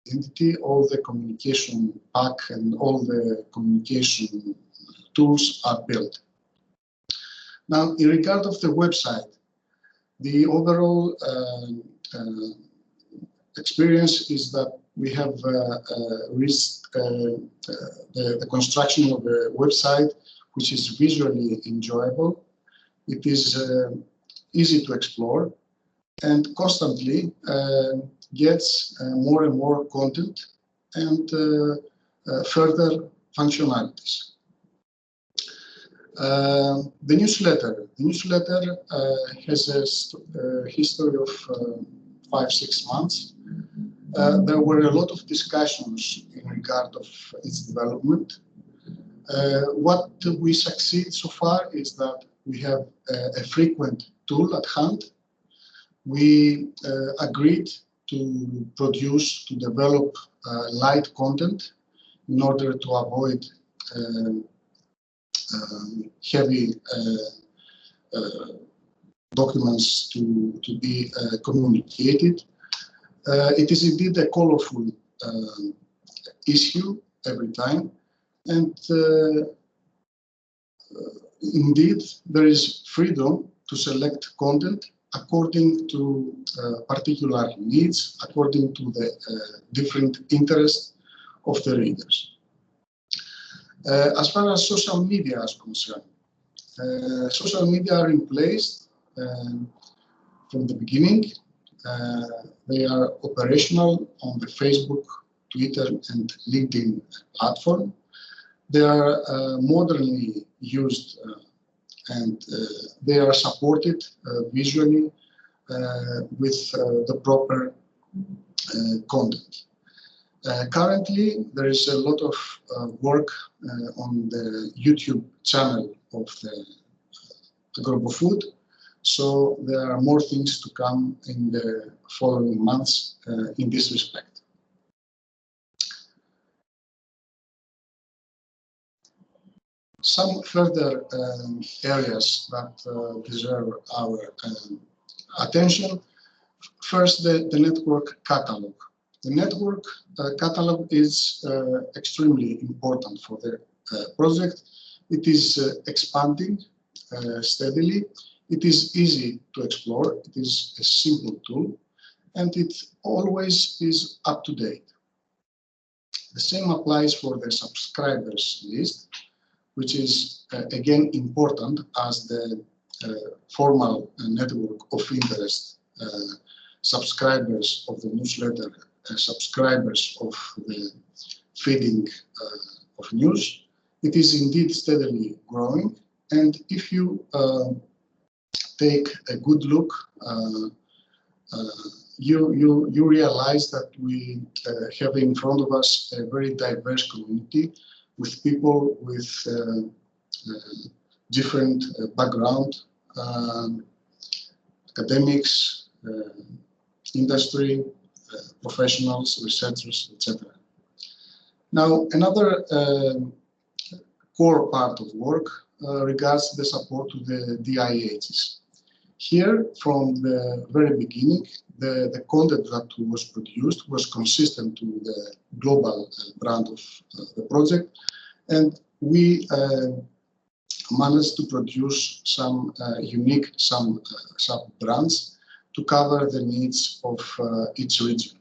identity, all the communication pack and all the communication tools are built. Now, in regard of the website, the overall experience is that we have reached the construction of a website which is visually enjoyable. It is easy to explore and constantly gets more and more content and further functionalities. The newsletter has a history of 5-6 months. There were a lot of discussions in regard of its development. What we succeed so far is that we have a frequent tool at hand. We agreed to develop light content in order to avoid heavy documents to be communicated. It is indeed a colorful issue every time, and indeed there is freedom to select content according to particular needs, according to the different interests of the readers. As far as social media is concerned, social media are in place from the beginning. They are operational on the Facebook, Twitter, and LinkedIn platform. They are modernly used and they are supported visually with the proper content. Currently, there is a lot of work on the YouTube channel of the agROBOfood, so there are more things to come in the following months in this respect. Some further areas that deserve our attention. First, the network catalog. The network catalog is extremely important for the project. It is expanding steadily. It is easy to explore. It is a simple tool, and it always is up to date. The same applies for the subscribers list, which is again important as the formal network of interest subscribers of the newsletter, subscribers of the feeding of news. It is indeed steadily growing, and if you take a good look, you realize that we have in front of us a very diverse community with people with different background, academics, industry, professionals, researchers, etc. Now, another core part of work regards the support to the DIHs. Here, from the very beginning, the content that was produced was consistent to the global brand of the project, and we managed to produce some unique sub-brands to cover the needs of each region.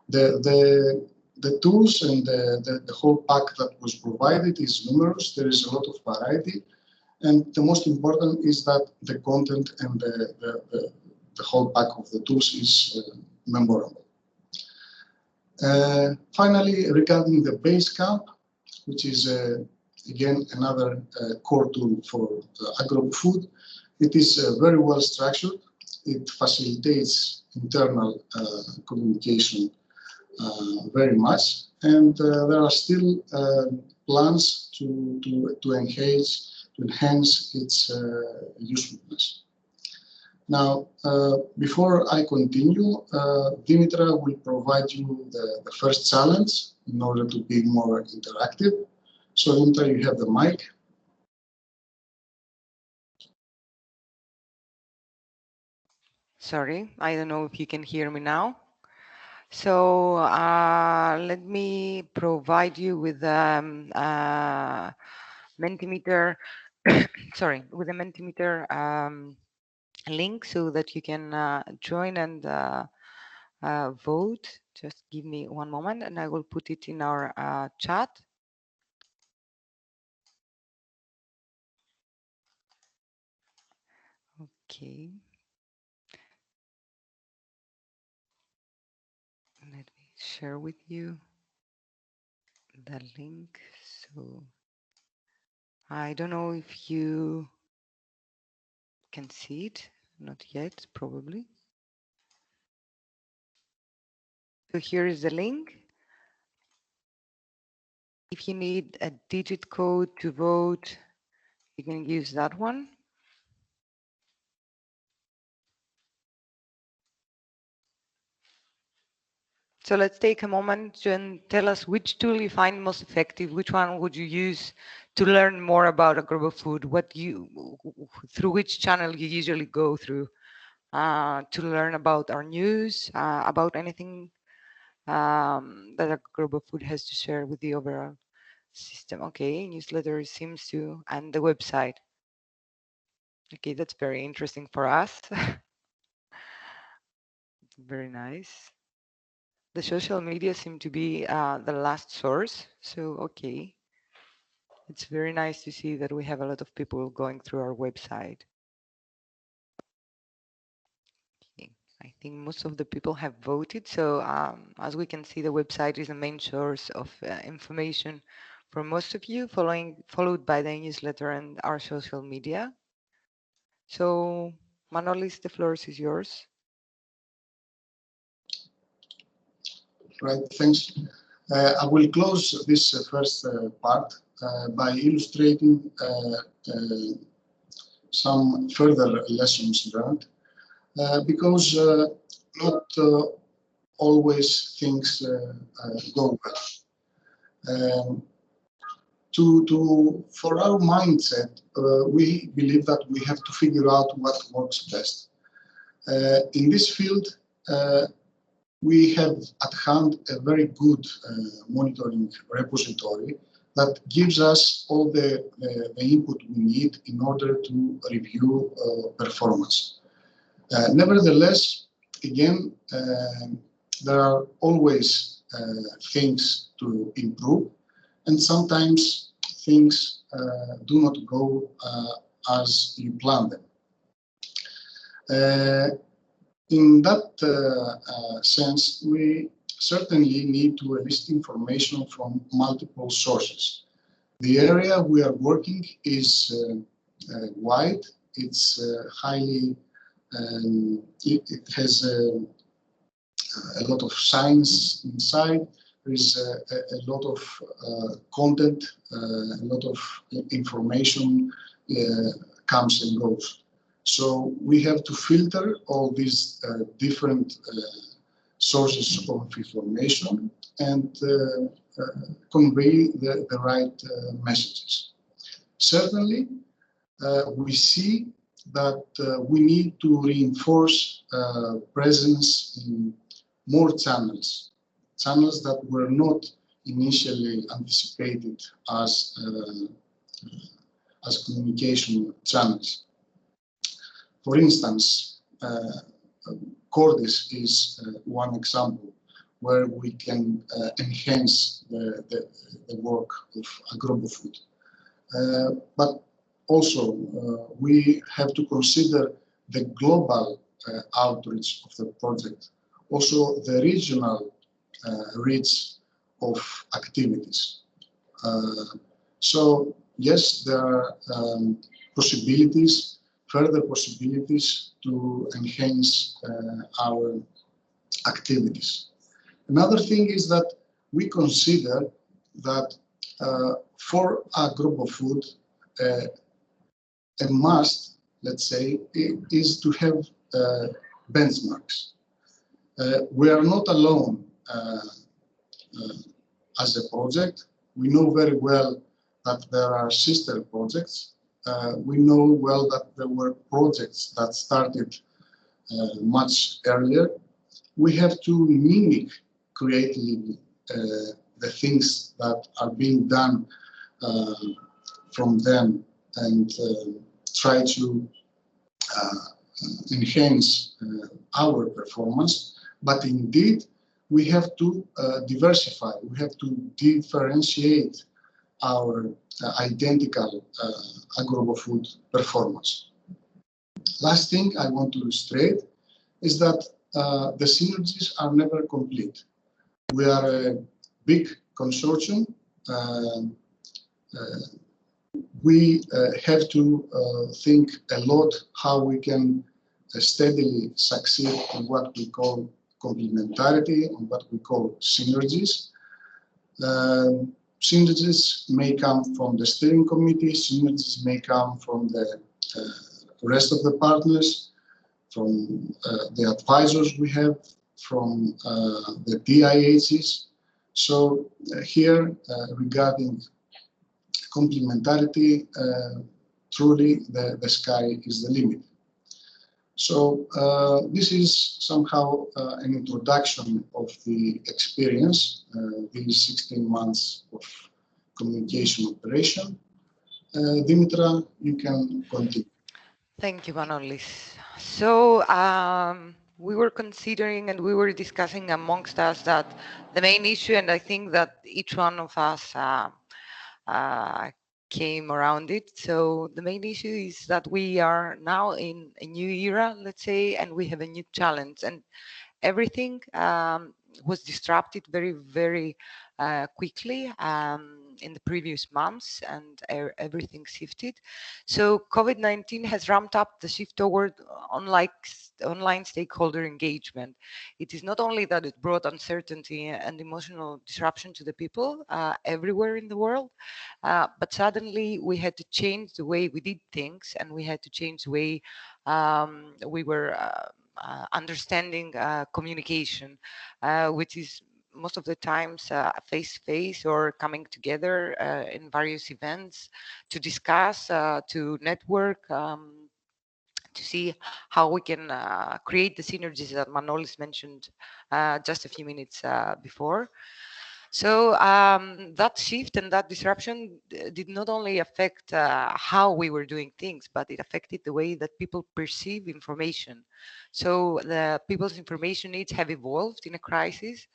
The tools and the whole pack that was provided is numerous. There is a lot of variety, and the most important is that the content and the whole pack of the tools is memorable. Finally, regarding the base camp, which is again another core tool for agROBOfood, it is very well structured. It facilitates internal communication very much, and there are still plans to enhance its usefulness. Now, before I continue, Dimitra will provide you the first challenge in order to be more interactive. So, Dimitra, you have the mic. Sorry, I don't know if you can hear me now. So let me provide you with Mentimeter, sorry, with a Mentimeter link so that you can join and vote. Just give me one moment and I will put it in our chat. Okay. Let me share with you the link. So I don't know if you can see it. Not yet, probably. So here is the link. If you need a digit code to vote, you can use that one. So let's take a moment and tell us which tool you find most effective. Which one would you use to learn more about agROBOfood? Through which channel you usually go through to learn about our news, about anything that agROBOfood has to share with the overall system. Okay, newsletter seems to, and the website. Okay, that's very interesting for us. Very nice. The social media seem to be the last source. So, okay. It's very nice to see that we have a lot of people going through our website. Okay. I think most of the people have voted. So as we can see, the website is the main source of information for most of you, followed by the newsletter and our social media. So Manolis, the floor is yours. Right, thanks. I will close this first part by illustrating some further lessons learned, because not always things go well. For our mindset, we believe that we have to figure out what works best. In this field, we have at hand a very good monitoring repository that gives us all the input we need in order to review performance. Nevertheless, again, there are always things to improve, and sometimes things do not go as you plan them. In that sense, we certainly need to elicit information from multiple sources. The area we are working is wide. It's highly, it has a lot of science inside. There is a lot of content, a lot of information comes and goes. So we have to filter all these different sources of information and convey the right messages. Certainly, we see that we need to reinforce presence in more channels that were not initially anticipated as communication channels. For instance, Cordis is one example where we can enhance the work of agROBOfood. But also, we have to consider the global outreach of the project, also the regional reach of activities. So, yes, there are further possibilities to enhance our activities. Another thing is that we consider that for agROBOfood, a must, let's say, is to have benchmarks. We are not alone as a project. We know very well that there are sister projects. We know well that there were projects that started much earlier. we have to mimic creatively the things that are being done uh, from them and try to uh, enhance our performance. But indeed, we have to diversify, we have to differentiate our identical agROBOfood performance. Last thing I want to illustrate is that the synergies are never complete. We are a big consortium. Uh, uh, we have to think a lot how we can steadily succeed in what we call complementarity, on what we call synergies. Synergies may come from the steering committee, synergies may come from the rest of the partners, from the advisors we have, from the DIHs. So here, regarding complementarity, truly the sky is the limit. So this is somehow an introduction of the experience, these 16 months of communication operation. Dimitra, you can continue. Thank you, Manolis. So we were considering and we were discussing amongst us that the main issue, and I think that each one of us uh, came around it. So the main issue is that we are now in a new era, let's say, and we have a new challenge, and everything was disrupted very quickly in the previous months, and everything shifted. So COVID-19 has ramped up the shift toward online stakeholder engagement. It is not only that it brought uncertainty and emotional disruption to the people everywhere in the world, but suddenly we had to change the way we did things, and we had to change the way we were understanding communication, which is most of the times face-to-face or coming together in various events to discuss, to network, to see how we can create the synergies that Manolis mentioned just a few minutes before. So that shift and that disruption did not only affect how we were doing things, but it affected the way that people perceive information. So the people's information needs have evolved in a crisis,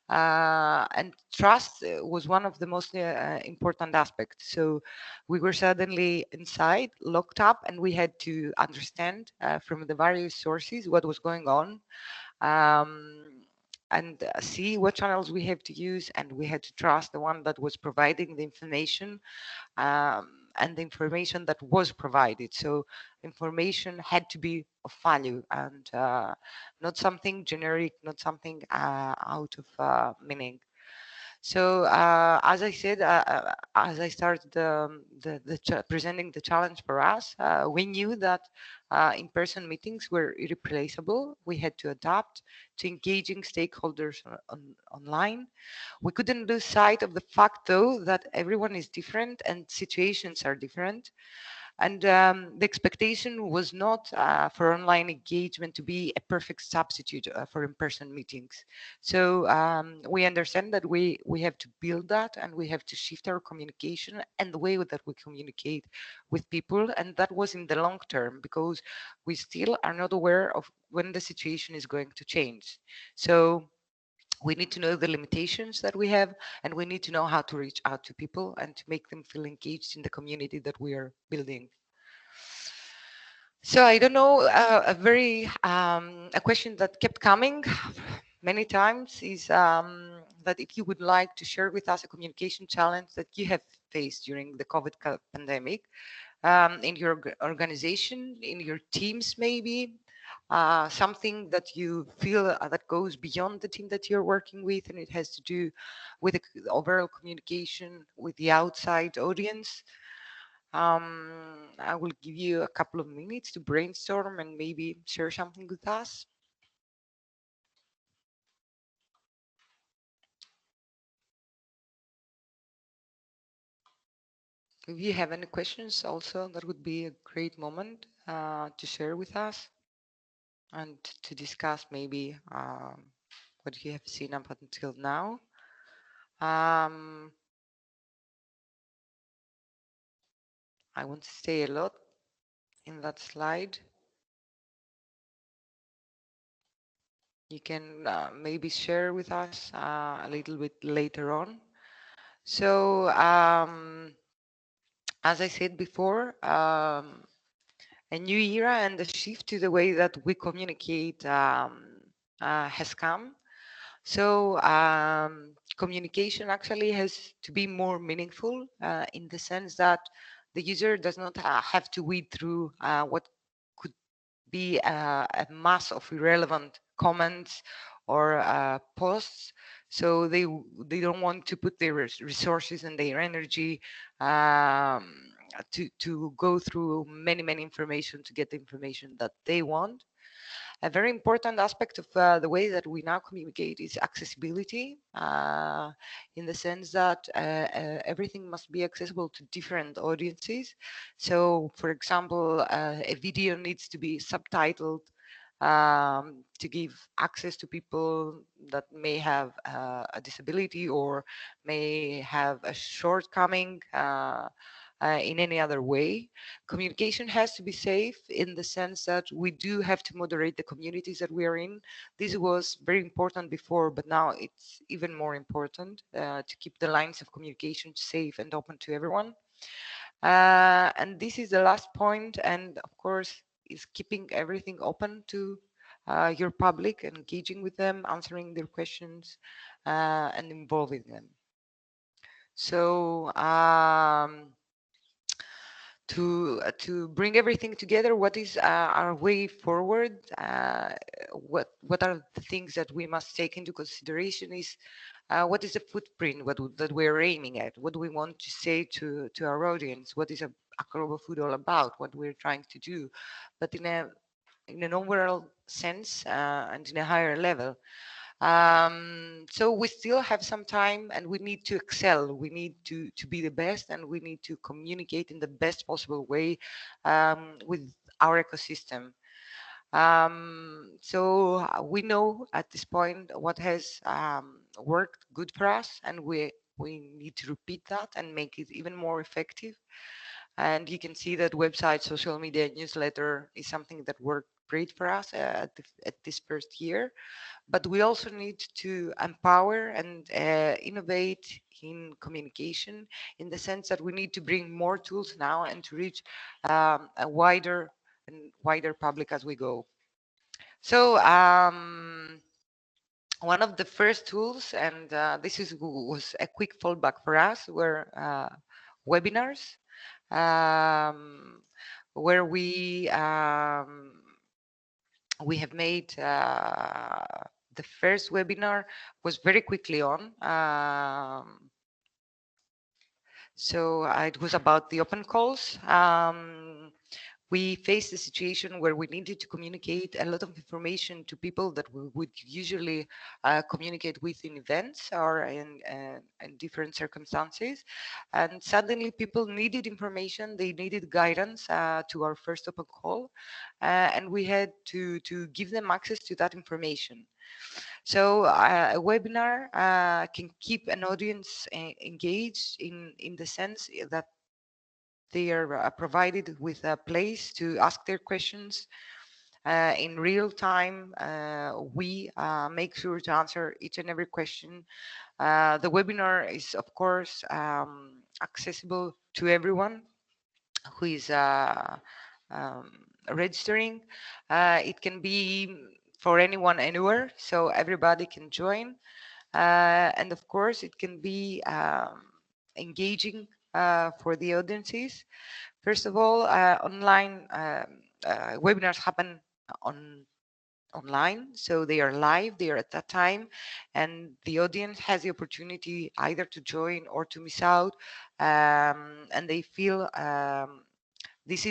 and trust was one of the most important aspects. So we were suddenly inside, locked up, and we had to understand from the various sources what was going on. And see what channels we have to use, and we had to trust the one that was providing the information, and the information that was provided. So information had to be of value, and not something generic, not something out of meaning. So as I said, as I started presenting the challenge for us, we knew that in-person meetings were irreplaceable. We had to adapt to engaging stakeholders online. We couldn't lose sight of the fact, though, that everyone is different and situations are different. And the expectation was not for online engagement to be a perfect substitute for in-person meetings. So we understand that we have to build that, and we have to shift our communication and the way that we communicate with people. And that was in the long term, because we still are not aware of when the situation is going to change. So we need to know the limitations that we have, and we need to know how to reach out to people and to make them feel engaged in the community that we are building. So I don't know, a question that kept coming many times is that if you would like to share with us a communication challenge that you have faced during the COVID pandemic, in your organization, in your teams, maybe something that you feel that goes beyond the team that you're working with, and it has to do with the overall communication with the outside audience. I will give you a couple of minutes to brainstorm and maybe share something with us. If you have any questions also, that would be a great moment to share with us. and to discuss maybe what you have seen up until now. I won't stay a lot in that slide. You can maybe share with us a little bit later on. So as I said before, a new era and a shift to the way that we communicate has come. So communication actually has to be more meaningful in the sense that the user does not have to weed through what could be a mass of irrelevant comments or posts. So they don't want to put their resources and their energy to go through many information to get the information that they want. A very important aspect of the way that we now communicate is accessibility, in the sense that everything must be accessible to different audiences. So, for example, a video needs to be subtitled to give access to people that may have a disability or may have a shortcoming in any other way. Communication has to be safe in the sense that we do have to moderate the communities that we are in. This was very important before, but now it's even more important to keep the lines of communication safe and open to everyone. And this is the last point, and of course, is keeping everything open to your public, engaging with them, answering their questions, and involving them. So to bring everything together, what is our way forward? What are the things that we must take into consideration? Is what is the footprint that we're aiming at? What do we want to say to our audience? What is agROBOfood all about? What we're trying to do, but in an overall sense and in a higher level. So we still have some time and we need to excel. We need to be the best and we need to communicate in the best possible way with our ecosystem. So we know at this point what has worked good for us, and we need to repeat that and make it even more effective. And you can see that website, social media, newsletter is something that worked great for us at this first year. But we also need to empower and innovate in communication, in the sense that we need to bring more tools now and to reach a wider and wider public as we go. So one of the first tools, and this was a quick fallback for us, were webinars, where we have made the first webinar was very quickly on. So it was about the open calls. We faced a situation where we needed to communicate a lot of information to people that we would usually communicate with in events or in different circumstances. And suddenly people needed information, they needed guidance to our first open call. And we had to give them access to that information. So a webinar can keep an audience engaged in the sense that they are provided with a place to ask their questions in real time. We make sure to answer each and every question. The webinar is, of course, accessible to everyone who is registering. It can be for anyone anywhere, so everybody can join. And of course, it can be engaging for the audiences. First of all, online webinars happen online, so they are live, they are at that time, and the audience has the opportunity either to join or to miss out, and they feel this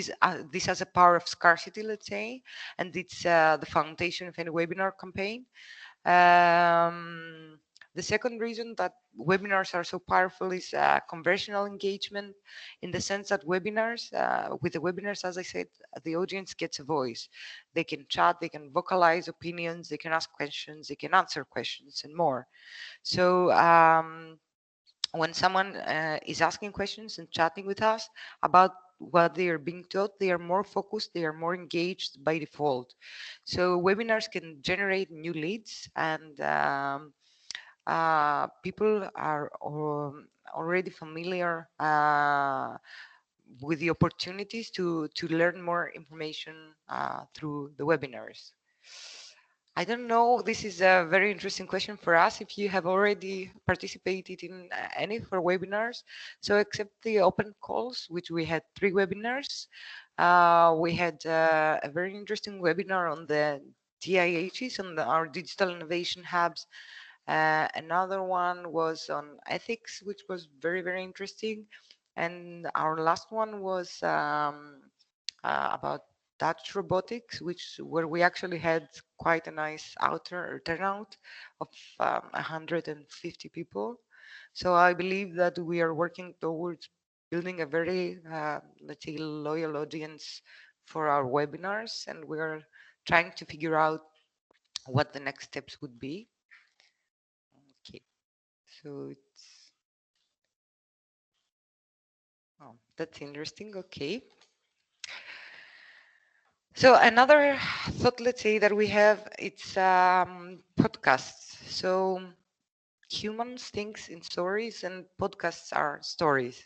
has a power of scarcity, let's say, and it's the foundation of any webinar campaign. The second reason that webinars are so powerful is conversational engagement, in the sense that with the webinars, as I said, the audience gets a voice. They can chat, they can vocalize opinions, they can ask questions, they can answer questions, and more. So when someone is asking questions and chatting with us about what they are being taught, they are more focused, they are more engaged by default. So webinars can generate new leads, and people are already familiar with the opportunities to learn more information through the webinars. I don't know. This is a very interesting question for us. If you have already participated in any of our webinars, so except the open calls, which we had 3 webinars, we had a very interesting webinar on the DIHs, on our digital innovation hubs. Another one was on ethics, which was very, very interesting. And our last one was about Dutch robotics, where we actually had quite a nice turnout of 150 people. So I believe that we are working towards building a very, let's say, loyal audience for our webinars, and we are trying to figure out what the next steps would be. Okay, so that's interesting. Okay. So another thought, let's say, that we have, it's podcasts. So humans think in stories, and podcasts are stories.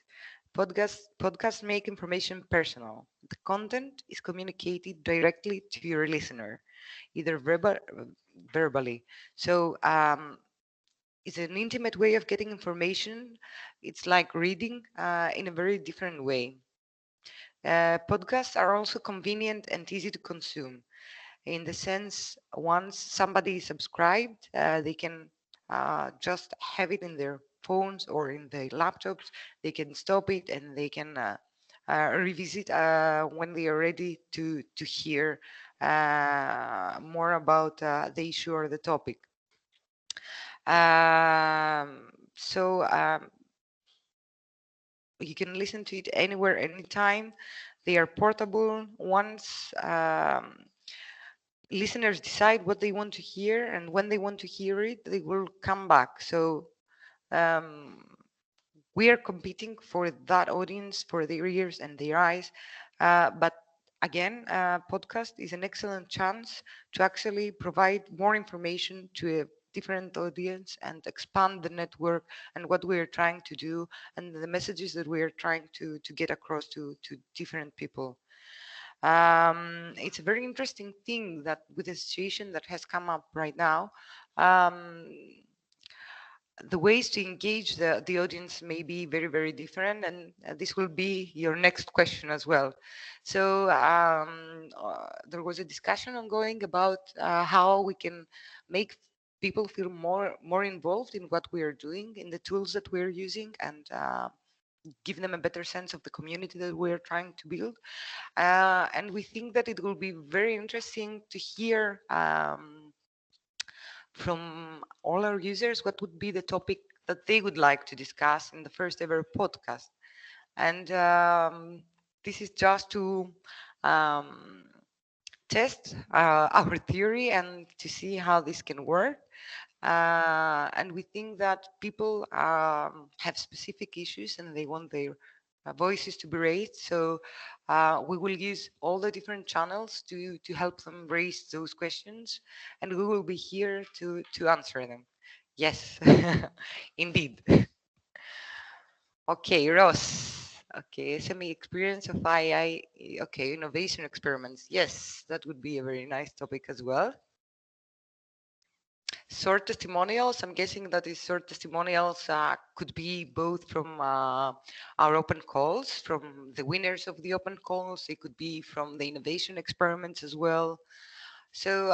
Podcasts make information personal. The content is communicated directly to your listener, either verbally. So it's an intimate way of getting information. It's like reading in a very different way. Podcasts are also convenient and easy to consume, in the sense, once somebody is subscribed, they can just have it in their phones or in their laptops. They can stop it, and they can revisit when they are ready to hear more about the issue or the topic. So you can listen to it anywhere, anytime. They are portable. Once listeners decide what they want to hear and when they want to hear it, they will come back. So um, we are competing for that audience, for their ears and their eyes. But again, podcast is an excellent chance to actually provide more information to a different audience and expand the network and what we are trying to do and the messages that we are trying to get across to different people. It's a very interesting thing that with the situation that has come up right now, um, the ways to engage the audience may be very, very different. And this will be your next question as well. So there was a discussion ongoing about how we can make people feel more involved in what we are doing, in the tools that we're using, and give them a better sense of the community that we're trying to build. And we think that it will be very interesting to hear from all our users what would be the topic that they would like to discuss in the first ever podcast. And this is just to um, test our theory and to see how this can work. And we think that people have specific issues and they want their voices to be raised. So we will use all the different channels to help them raise those questions, and we will be here to answer them. Yes, indeed. Okay, Ross. Okay, SME experience of AI. Okay, innovation experiments. Yes, that would be a very nice topic as well. Short testimonials, I'm guessing that these short testimonials could be both from our open calls, from the winners of the open calls. It could be from the innovation experiments as well. So,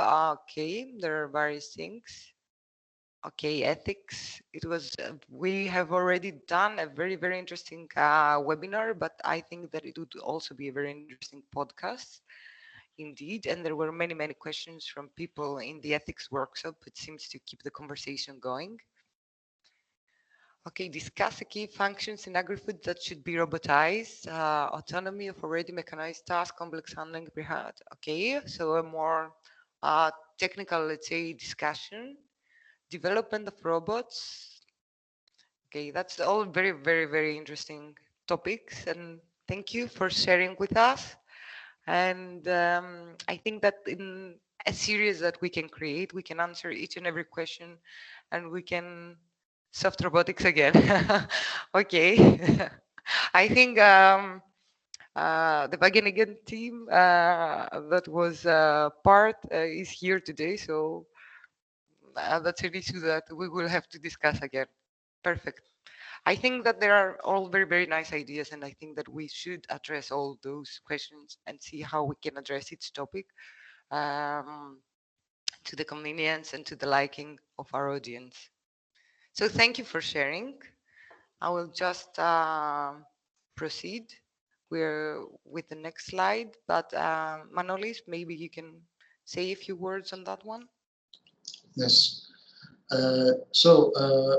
okay, there are various things. Okay, ethics. It was, we have already done a very, very interesting webinar, but I think that it would also be a very interesting podcast. Indeed, and there were many, many questions from people in the ethics workshop. It seems to keep the conversation going. Okay, discuss the key functions in agri-food that should be robotized, autonomy of already mechanized tasks, complex handling, okay, so a more technical, let's say, discussion, development of robots. Okay, that's all very, very, very interesting topics, and thank you for sharing with us. And I think that in a series that we can create, we can answer each and every question, and we can soft robotics again. Okay. I think the Wageningen team that was part is here today, so that's an issue that we will have to discuss again. Perfect. I think that there are all very, very nice ideas, and I think that we should address all those questions and see how we can address each topic um, to the convenience and to the liking of our audience. So thank you for sharing. I will just proceed with the next slide, but Manolis, maybe you can say a few words on that one. Yes.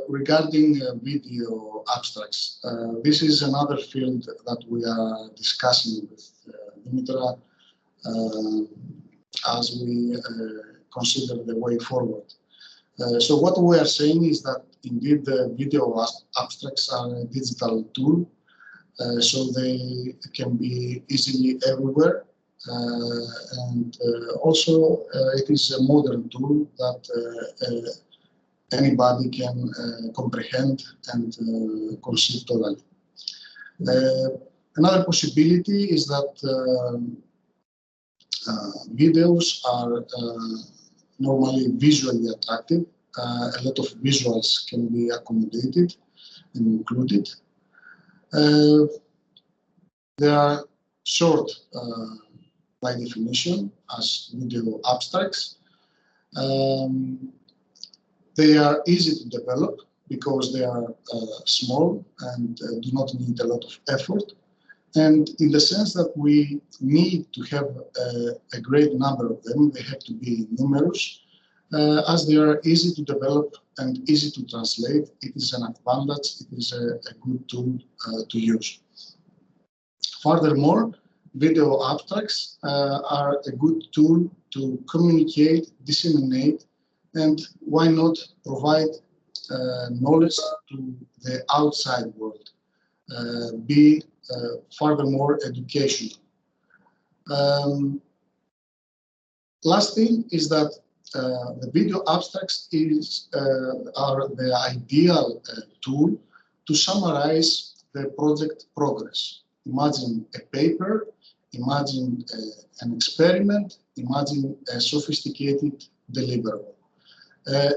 Regarding video abstracts, this is another field that we are discussing with Dimitra as we consider the way forward. So what we are saying is that indeed the video abstracts are a digital tool, so they can be easily everywhere. Also, it is a modern tool that anybody can comprehend and conceive totally. Another possibility is that videos are normally visually attractive. A lot of visuals can be accommodated and included. They are short by definition as video abstracts. They are easy to develop because they are small and do not need a lot of effort. And in the sense that we need to have a great number of them, they have to be numerous. As they are easy to develop and easy to translate, it is an advantage, it is a good tool to use. Furthermore, video abstracts are a good tool to communicate, disseminate, and why not provide knowledge to the outside world, be furthermore educational. Last thing is that the video abstracts are the ideal tool to summarize the project progress. Imagine a paper, imagine an experiment, imagine a sophisticated deliverable, a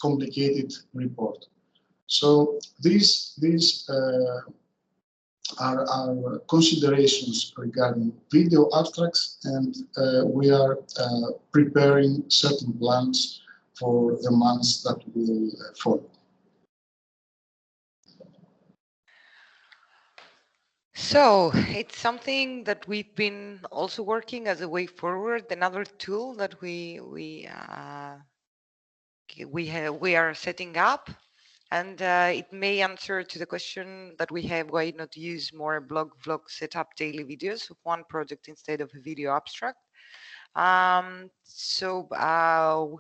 complicated report. So these are our considerations regarding video abstracts, and we are preparing certain plans for the months that will follow. So it's something that we've been also working as a way forward. Another tool that we are setting up, and it may answer to the question that we have: why not use more blog vlog setup daily videos of one project instead of a video abstract? So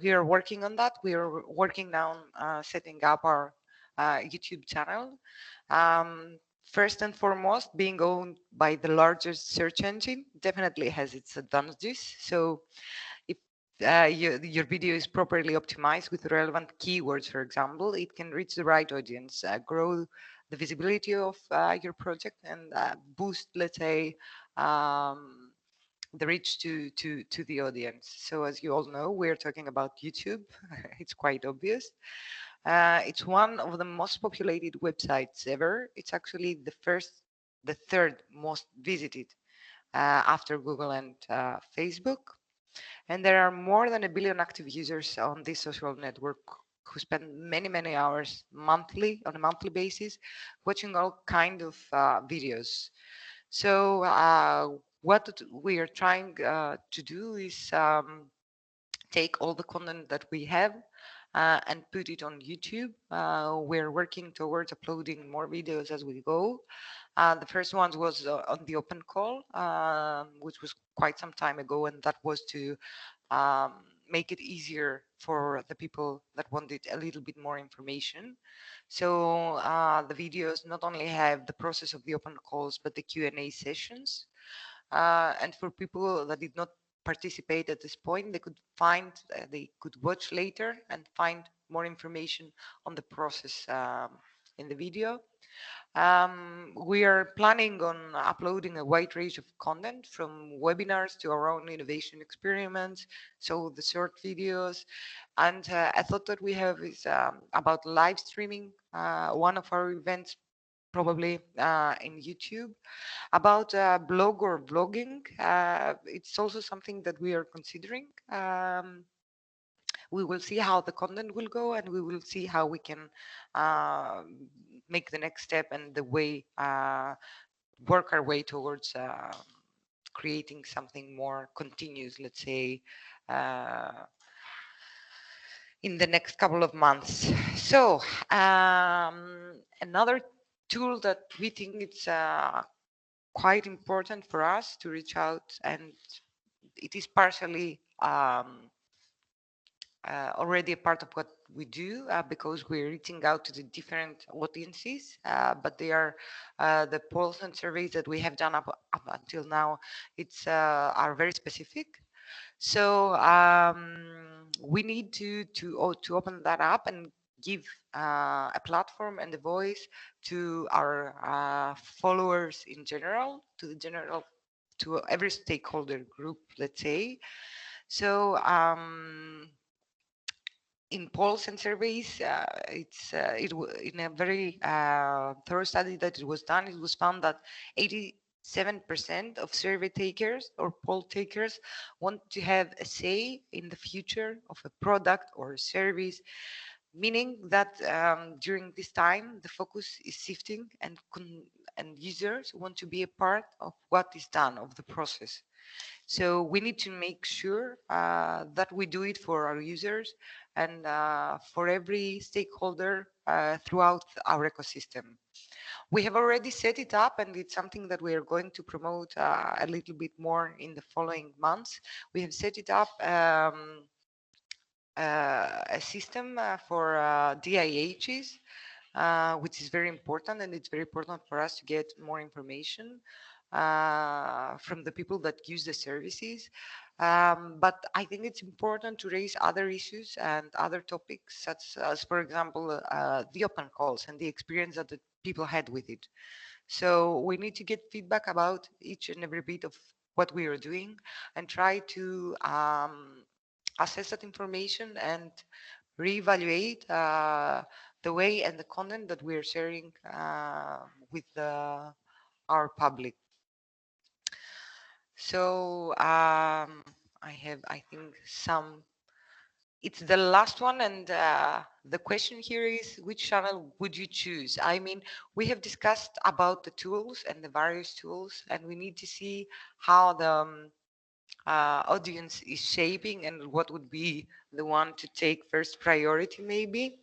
we are working on that. We are working now on setting up our YouTube channel. First and foremost, being owned by the largest search engine definitely has its advantages. So if your video is properly optimized with relevant keywords, for example, it can reach the right audience, grow the visibility of your project, and boost, let's say, the reach to the audience. So as you all know, we're talking about YouTube. It's quite obvious. It's one of the most populated websites ever. It's actually the third most visited after Google and Facebook. And there are more than 1 billion active users on this social network who spend many, many hours on a monthly basis, watching all kind of videos. So what we are trying to do is take all the content that we have and put it on YouTube. We're working towards uploading more videos as we go. The first one was on the open call, which was quite some time ago, and that was to um, make it easier for the people that wanted a little bit more information. So the videos not only have the process of the open calls, but the Q&A sessions. And for people that did not participate at this point, they could watch later and find more information on the process in the video. We are planning on uploading a wide range of content from webinars to our own innovation experiments, so the short videos. And a thought that we have is about live streaming one of our events, probably in YouTube. About blog or vlogging, it's also something that we are considering. We will see how the content will go, and we will see how we can uh, make the next step and the way work our way towards creating something more continuous, let's say, uh, in the next couple of months. So another tool that we think it's quite important for us to reach out, and it is partially already a part of what we do because we're reaching out to the different audiences, but they are the polls and surveys that we have done up until now. It's are very specific. So we need to open that up and give a platform and a voice to our followers in general, to every stakeholder group, let's say. So in polls and surveys, in a very thorough study that it was done, it was found that 87% of survey takers or poll takers want to have a say in the future of a product or a service, meaning that during this time the focus is shifting, and users want to be a part of what is done of the process. So we need to make sure that we do it for our users and for every stakeholder throughout our ecosystem. We have already set it up, and it's something that we are going to promote a little bit more in the following months. We have set it up a system for DIHs, which is very important, and it's very important for us to get more information from the people that use the services. But I think it's important to raise other issues and other topics, such as, for example, the open calls and the experience that the people had with it. So we need to get feedback about each and every bit of what we are doing and try to assess that information and reevaluate the way and the content that we are sharing with our public. So I have, I think, it's the last one, and the question here is, which channel would you choose? I mean, we have discussed about the tools and the various tools, and we need to see how the audience is shaping and what would be the one to take first priority, maybe.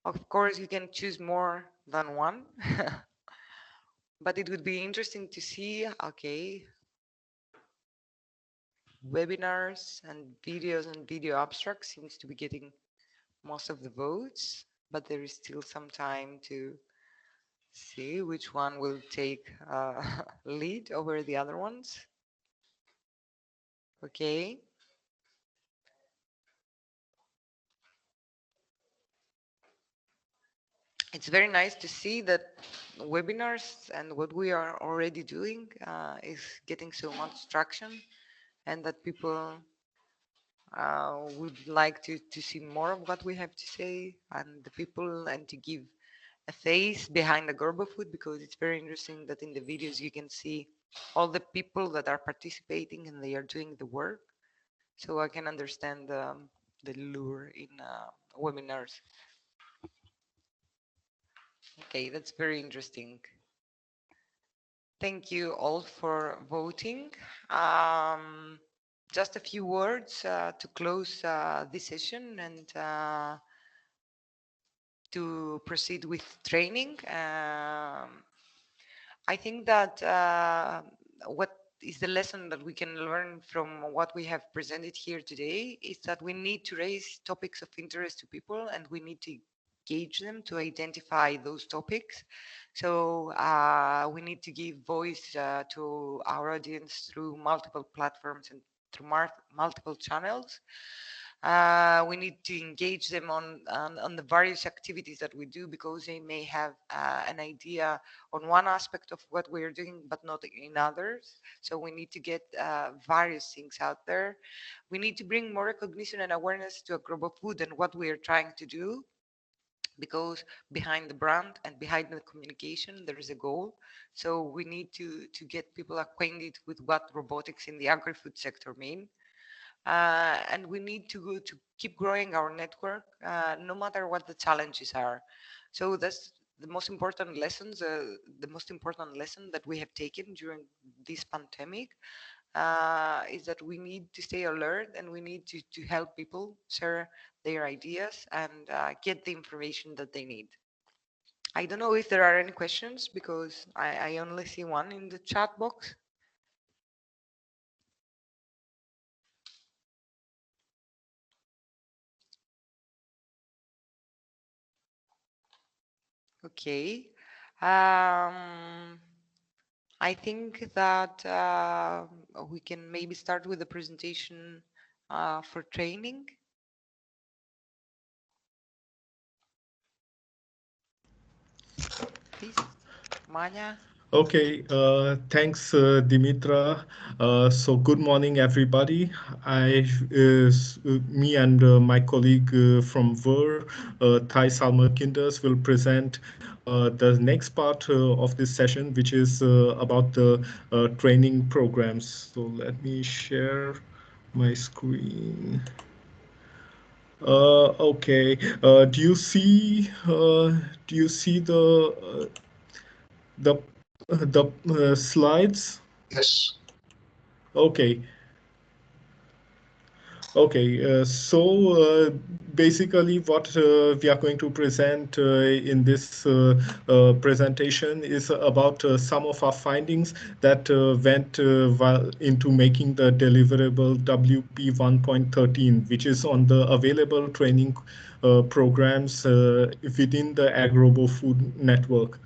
Of course, you can choose more than one, but it would be interesting to see, okay, webinars and video abstracts seems to be getting most of the votes, but there is still some time to see which one will take lead over the other ones. Okay. It's very nice to see that webinars and what we are already doing is getting so much traction, and that people would like to see more of what we have to say, and the people, and to give a face behind the agROBOfood, because it's very interesting that in the videos you can see all the people that are participating and they are doing the work. So I can understand the lure in webinars. Okay, that's very interesting. Thank you all for voting. just a few words to close this session and to proceed with training. I think that what is the lesson that we can learn from what we have presented here today is that we need to raise topics of interest to people, and we need to engage them to identify those topics. So we need to give voice to our audience through multiple platforms and through multiple channels. We need to engage them on the various activities that we do, because they may have an idea on one aspect of what we're doing, but not in others. So we need to get various things out there. We need to bring more recognition and awareness to agROBOfood and what we are trying to do, because behind the brand and behind the communication, there is a goal. So we need to get people acquainted with what robotics in the agri-food sector mean. And we need to keep growing our network, no matter what the challenges are. So that's the most important lessons, the most important lesson that we have taken during this pandemic, is that we need to stay alert, and we need to help people share their ideas and get the information that they need. I don't know if there are any questions, because I only see one in the chat box. Okay. I think that we can maybe start with the presentation for training. Please, Manya. Okay, thanks, Dimitra. So good morning, everybody. Me and my colleague from VER, Thai Salma Kinders, will present the next part of this session, which is about the training programs. So let me share my screen. Okay. Do you see? Do you see the slides? Yes. Okay. Okay, basically what we are going to present in this presentation is about some of our findings that went into making the deliverable WP 1.13, which is on the available training programs within the agROBOfood network.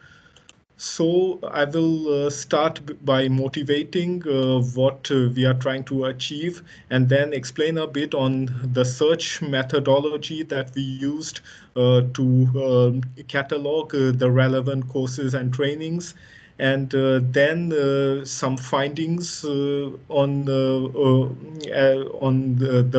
So I will start by motivating what we are trying to achieve, and then explain a bit on the search methodology that we used to catalog the relevant courses and trainings, and then some findings on the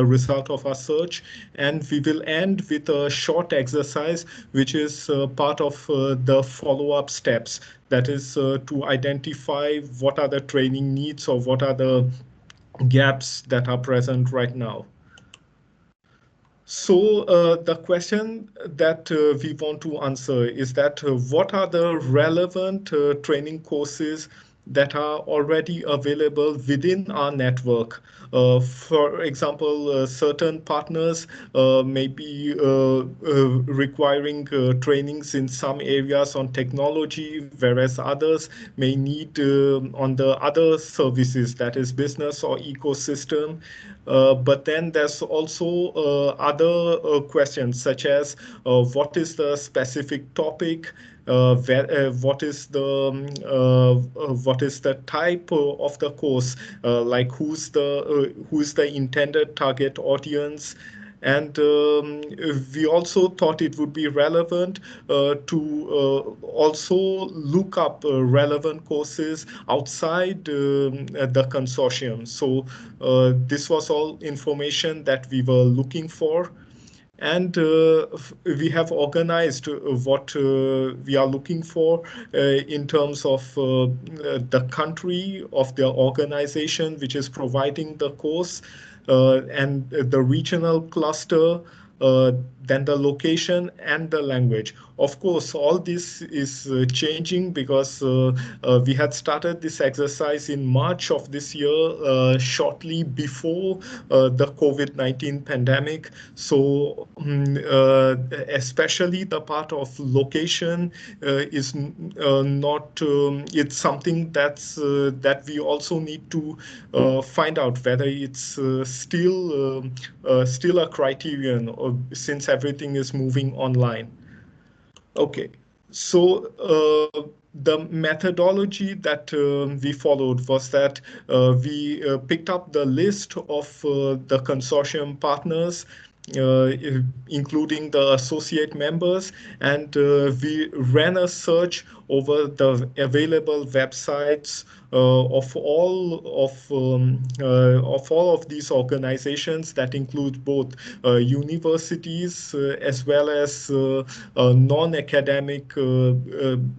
result of our search, and we will end with a short exercise which is part of the follow-up steps, that is to identify what are the training needs or what are the gaps that are present right now. So the question that we want to answer is that what are the relevant training courses that are already available within our network? For example, certain partners may be requiring trainings in some areas on technology, whereas others may need on the other services, that is business or ecosystem. But then there's also other questions, such as what is the specific topic, what is the type of the course, like who's the intended target audience. And we also thought it would be relevant to also look up relevant courses outside the consortium. So this was all information that we were looking for. And we have organized what we are looking for in terms of the country of the organization which is providing the course, and the regional cluster, then the location and the language. Of course, all this is changing because we had started this exercise in March of this year, shortly before the COVID-19 pandemic. So especially the part of location is not, it's something that we also need to find out whether it's still a criterion, or, since everything is moving online. Okay, so the methodology that we followed was that we picked up the list of the consortium partners, uh, including the associate members, and we ran a search over the available websites of all of these organizations that include both universities as well as non-academic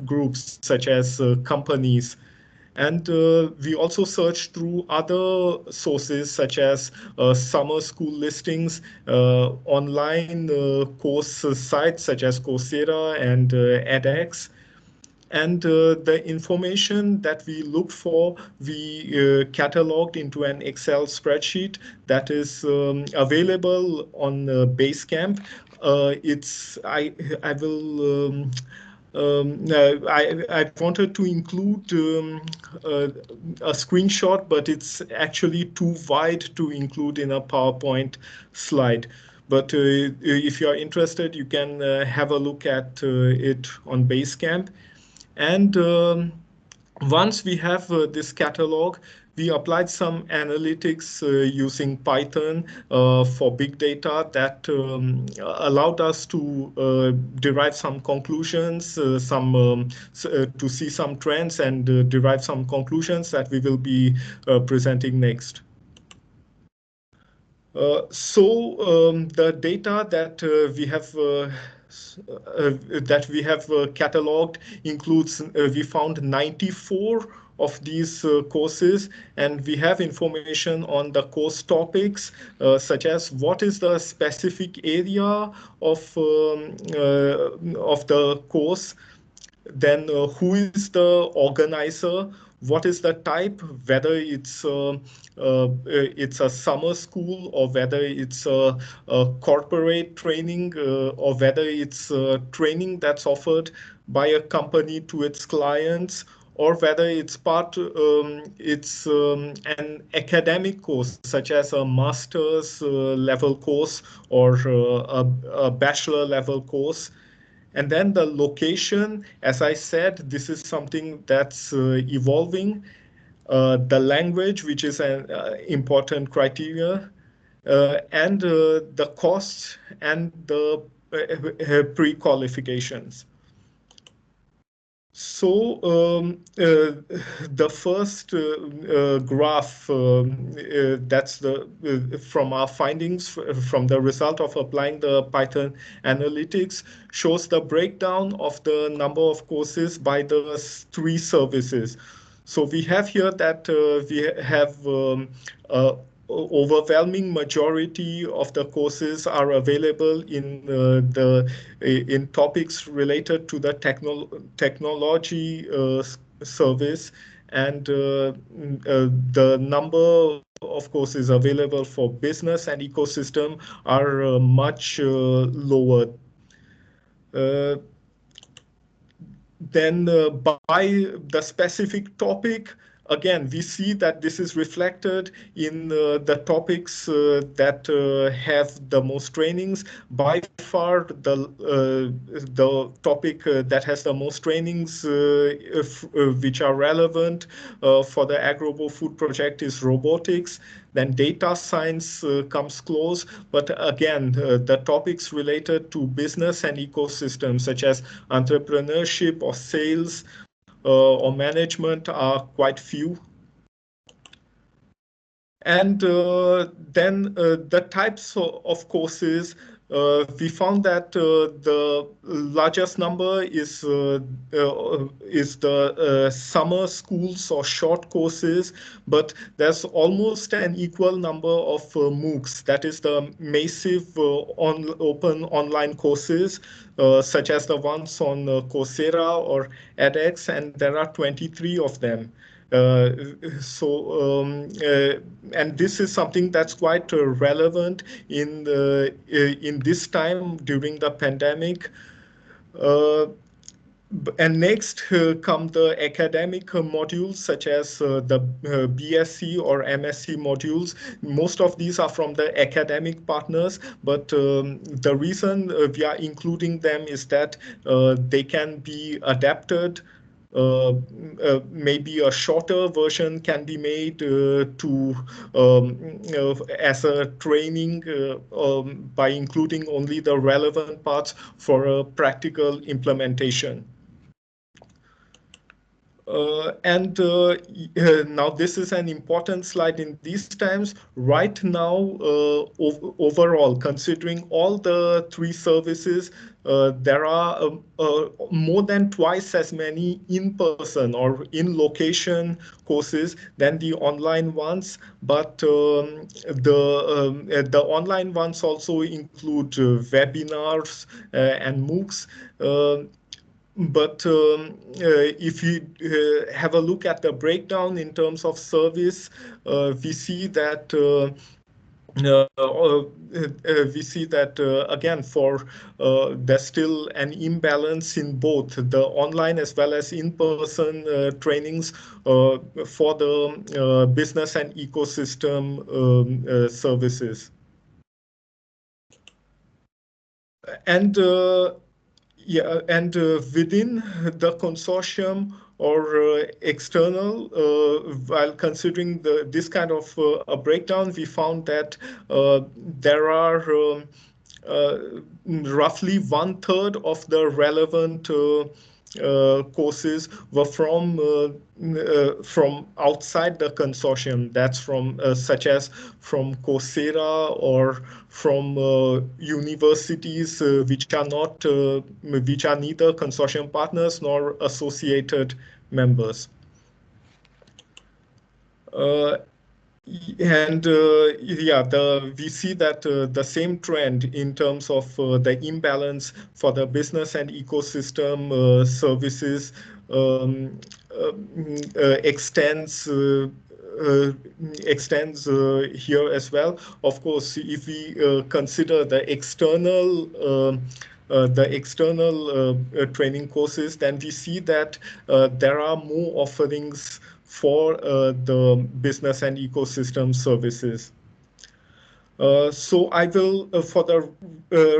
groups such as companies. And we also searched through other sources such as summer school listings, online course sites such as Coursera and edX. And the information that we looked for, we cataloged into an Excel spreadsheet that is available on Basecamp. I will I wanted to include a screenshot, but it's actually too wide to include in a PowerPoint slide. But if you are interested, you can have a look at it on Basecamp. And once we have this catalog, we applied some analytics using Python for big data that allowed us to derive some conclusions, to see some trends and derive some conclusions that we will be presenting next. The data that we have cataloged includes, we found 94 of these courses, and we have information on the course topics, such as what is the specific area of the course, then who is the organizer, what is the type, whether it's a summer school or whether it's a corporate training, or whether it's training that's offered by a company to its clients, or whether it's an academic course such as a master's level course or a bachelor level course. And then the location, as I said, this is something that's evolving. The language, which is an important criteria, and the costs and the pre-qualifications. So the first graph, that's from our findings from the result of applying the Python analytics, shows the breakdown of the number of courses by the three services. So we have here that we have overwhelming majority of the courses are available in topics related to the technology service, and the number of courses available for business and ecosystem are much lower. Then by the specific topic, again, we see that this is reflected in the topics that have the most trainings. By far, the topic that has the most trainings which are relevant for the agROBOfood project is robotics. Then data science comes close, but again, the topics related to business and ecosystems, such as entrepreneurship or sales or management, are quite few. And then the types of courses, we found that the largest number is the summer schools or short courses, but there's almost an equal number of MOOCs, that is the massive open online courses, such as the ones on Coursera or edX, and there are 23 of them. And this is something that's quite relevant in this time during the pandemic. And next come the academic modules, such as the BSc or MSc modules. Most of these are from the academic partners, but the reason we are including them is that they can be adapted. Maybe a shorter version can be made as a training by including only the relevant parts for a practical implementation. Now this is an important slide in these times. Right now, overall, considering all the three services, there are more than twice as many in-person or in-location courses than the online ones. But the online ones also include webinars and MOOCs. But if you have a look at the breakdown in terms of service, we see that again, there's still an imbalance in both the online as well as in-person trainings for the business and ecosystem services. And within the consortium or external, while considering this kind of a breakdown, we found that there are roughly 1/3 of the relevant courses were from outside the consortium. That's from such as from Coursera or from universities which are neither consortium partners nor associated members. We see that the same trend in terms of the imbalance for the business and ecosystem services extends here as well. Of course, if we consider the external training courses, then we see that there are more offerings for the business and ecosystem services. So I will, for the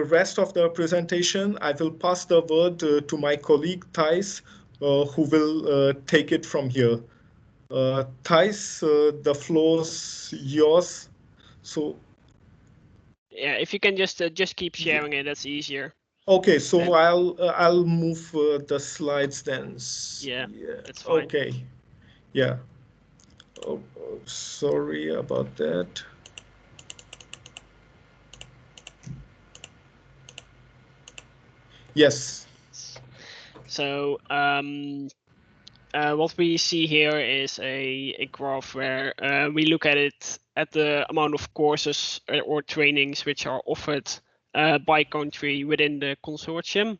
rest of the presentation, I will pass the word to my colleague Thijs, who will take it from here. Thijs, the floor's yours. So yeah, if you can just keep sharing it, that's easier. Okay, so then I'll move the slides then. Yeah, that's fine. Okay, yeah. Oh, sorry about that. Yes. So what we see here is a graph where we look at it at the amount of courses or trainings which are offered by country within the consortium.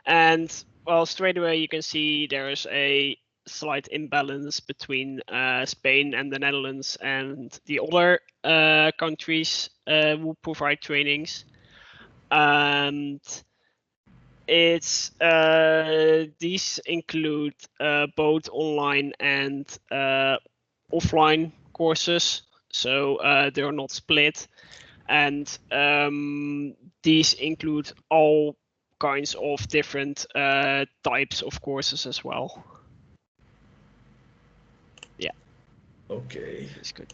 And well, straight away you can see there's a slight imbalance between Spain and the Netherlands and the other countries who provide trainings. And it's these include both online and offline courses, so they are not split, and these include all kinds of different types of courses as well. Yeah. Okay. That's good.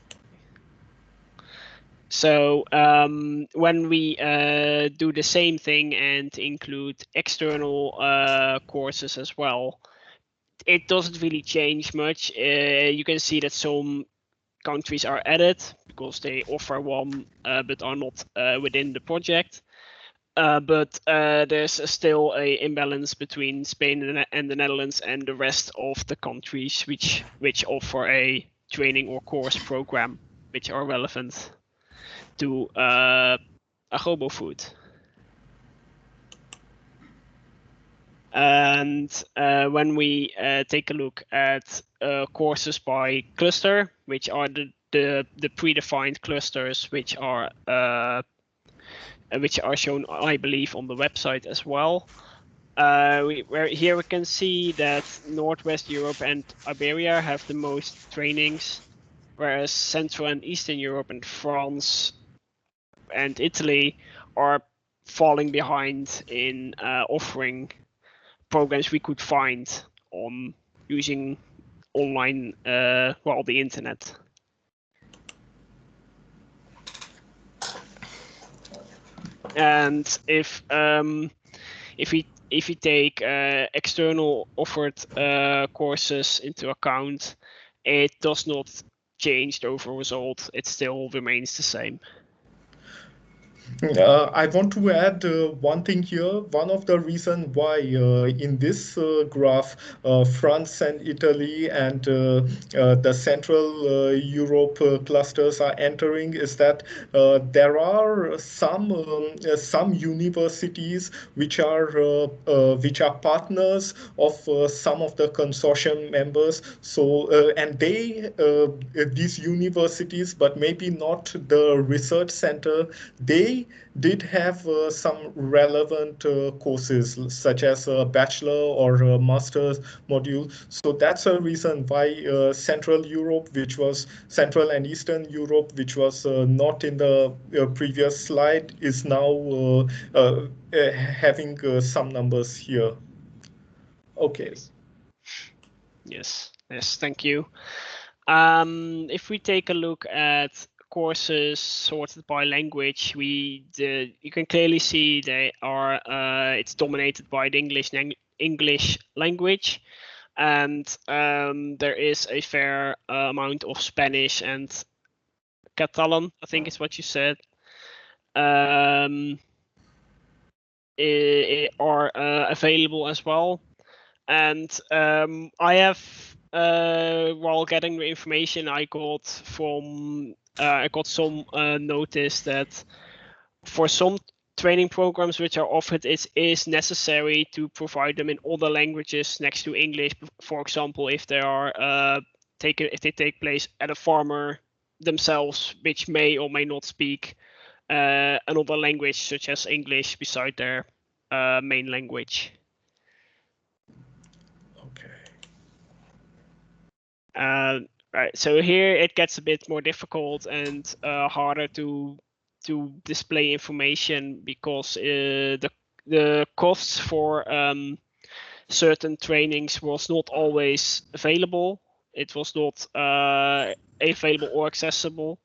So when we do the same thing and include external courses as well, it doesn't really change much. You can see that some countries are added because they offer one but are not within the project. But there's still a imbalance between Spain and the Netherlands and the rest of the countries which offer a training or course program which are relevant to agROBOfood. And when we take a look at courses by cluster, which are the predefined clusters, which are shown, I believe, on the website as well. Here we can see that Northwest Europe and Iberia have the most trainings, whereas Central and Eastern Europe and France and Italy are falling behind in offering programs we could find on using online, the internet. And if we take external offered courses into account, it does not change the overall result. It still remains the same. I want to add one thing here. One of the reasons why in this graph, France and Italy and the Central Europe clusters are entering is that there are some universities which are partners of some of the consortium members. So and these universities, but maybe not the research center, they did have some relevant courses such as a bachelor or a master's module. So that's a reason why Central and Eastern Europe, which was not in the previous slide, is now having some numbers here. Okay. Yes, thank you. If we take a look at courses sorted by language, you can clearly see they are it's dominated by the English language, and there is a fair amount of Spanish and Catalan, I think is what you said, are available as well. And I have, while getting the information I got from, I got some notice that for some training programs which are offered, it is necessary to provide them in other languages next to English. For example, if they are if they take place at a farmer themselves, which may or may not speak another language such as English beside their main language. Right, so here it gets a bit more difficult and harder to display information because the costs for certain trainings was not always available. It was not available or accessible.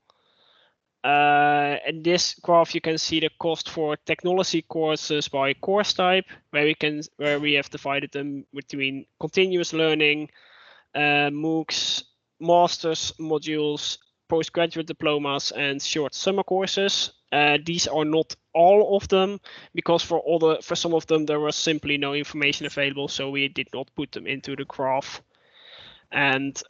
In this graph, you can see the cost for technology courses by course type, where we have divided them between continuous learning, MOOCs, master's modules, postgraduate diplomas, and short summer courses. These are not all of them, because for some of them there was simply no information available, so we did not put them into the graph. And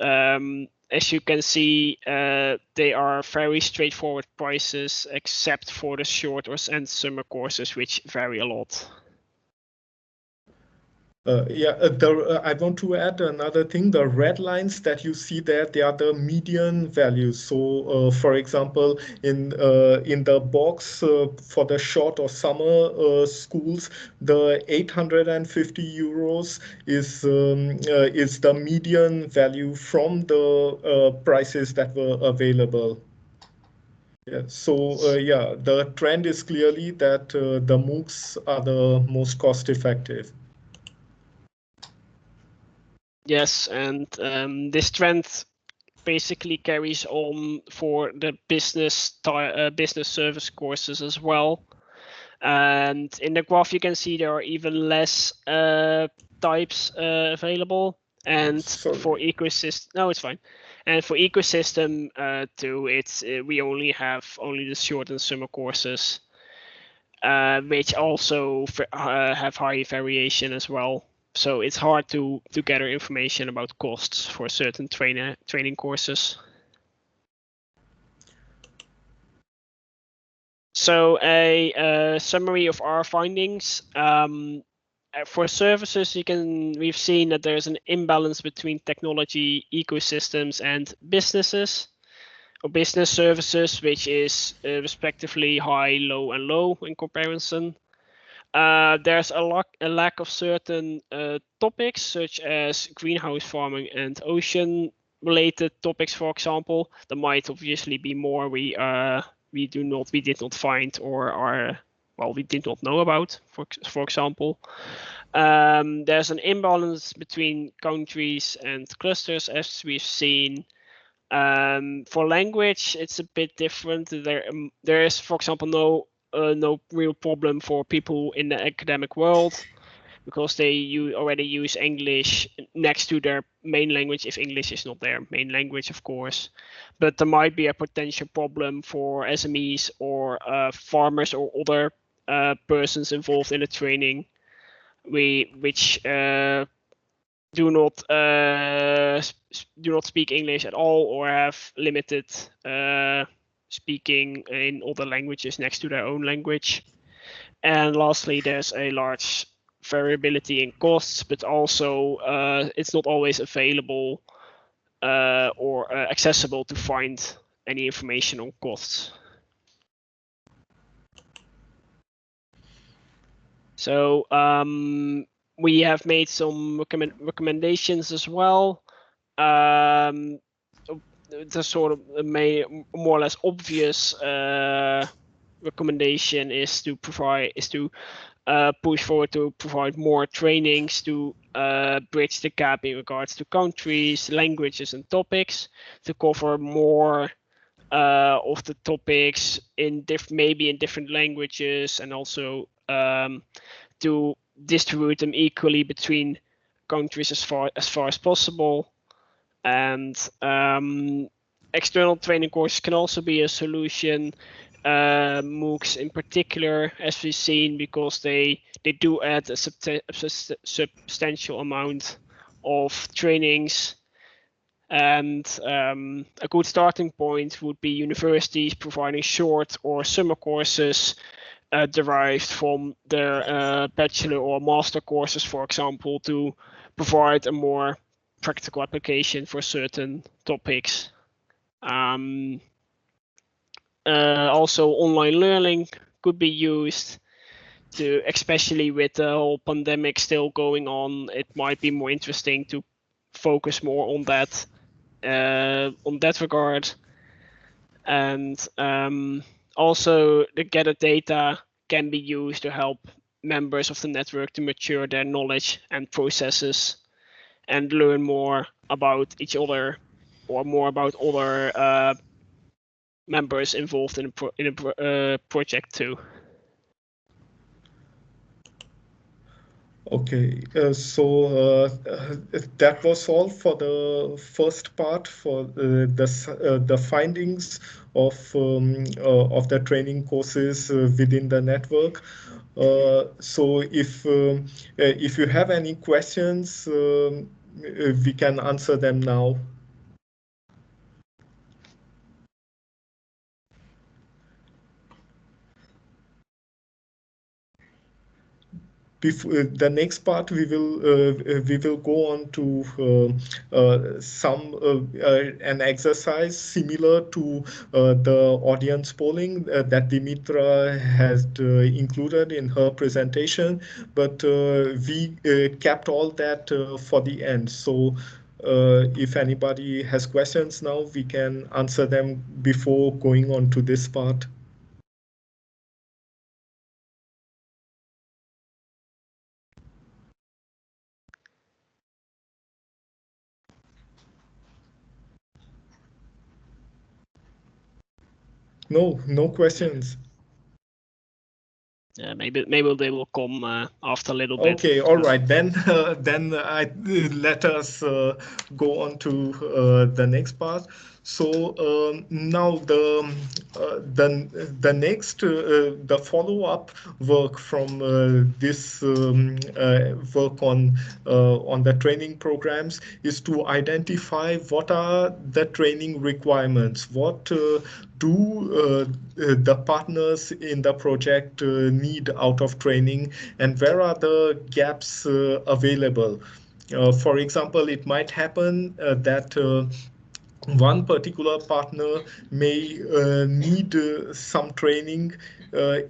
as you can see, they are very straightforward prices, except for the short and summer courses, which vary a lot. I want to add another thing. The red lines that you see there, they are the median values. So, for example, in the box for the short or summer schools, the 850 euros is the median value from the prices that were available. Yeah. So the trend is clearly that the MOOCs are the most cost-effective. Yes, and this trend basically carries on for the business service courses as well. And in the graph, you can see there are even less types available. And for ecosystem, no, it's fine. And for ecosystem too, we only have the short and summer courses. which also have high variation as well. So it's hard to gather information about costs for certain training courses. So a summary of our findings. For services, we've seen that there's an imbalance between technology ecosystems and businesses, or business services, which is respectively high, low, and low in comparison. There's a lack of certain topics, such as greenhouse farming and ocean-related topics, for example. There might obviously be more we did not find, or we did not know about, for example. There's an imbalance between countries and clusters, as we've seen. For language, it's a bit different. There is, for example, no real problem for people in the academic world, because they already use English next to their main language, if English is not their main language, of course. But there might be a potential problem for SMEs or farmers or other persons involved in the training, which do not speak English at all, or have limited speaking in other languages next to their own language. And lastly, there's a large variability in costs, but also it's not always available or accessible to find any information on costs. So we have made some recommendations as well. The sort of more or less obvious recommendation is to push forward to provide more trainings to bridge the gap in regards to countries, languages, and topics, to cover more of the topics maybe in different languages, and also to distribute them equally between countries as far as possible. And external training courses can also be a solution. MOOCs in particular, as we've seen, because they do add a substantial amount of trainings. And a good starting point would be universities providing short or summer courses derived from their bachelor or master courses, for example, to provide a more practical application for certain topics. Also, online learning could be used to, especially with the whole pandemic still going on, it might be more interesting to focus more on that regard. And also, the gathered data can be used to help members of the network to mature their knowledge and processes, and learn more about each other, or more about other members involved in a project too. Okay, so that was all for the first part, for the findings of the training courses within the network. So if you have any questions, we can answer them now. Before the next part, we will go on to an exercise similar to the audience polling that Dimitra has included in her presentation, but we kept all that for the end. So if anybody has questions now, we can answer them before going on to this part. No questions. Maybe they will come after a little bit. Okay, all right. Then let us go on to the next part. So now the next the follow-up work from this work on the training programs is to identify what are the training requirements, what do the partners in the project need out of training, and where are the gaps available. For example, it might happen that one particular partner may need some training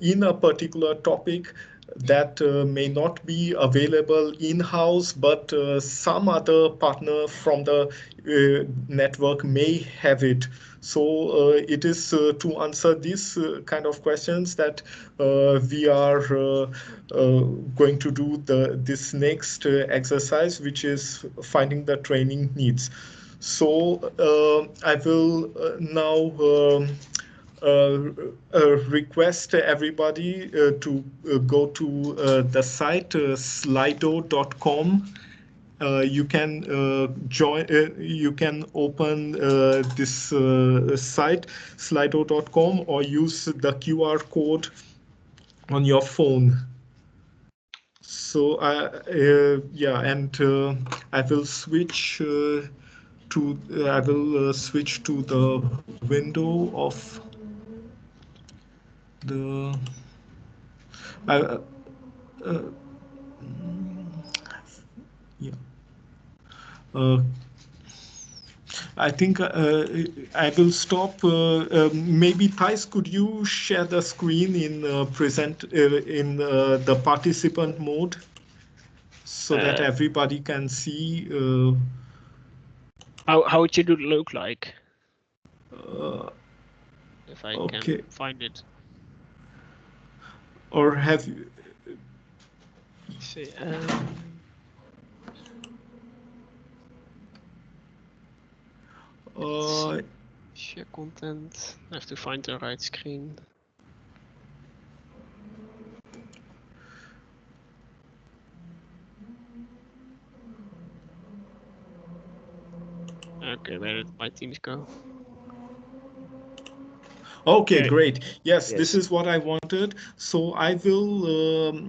in a particular topic that may not be available in-house, but some other partner from the network may have it. So it is to answer these kind of questions that we are going to do this next exercise, which is finding the training needs. So I will now request everybody to go to the site slido.com. You can join. You can open this site slido.com or use the QR code on your phone. So yeah, and I will switch. I will switch to the window of the. Yeah. I think I will stop. Maybe Thijs, could you share the screen in the participant mode so that everybody can see? How it should look like? If I okay. can find it. Or have you? See, share content. I have to find the right screen. Okay, where did my teams go? Okay, great. Yes, this is what I wanted. So I will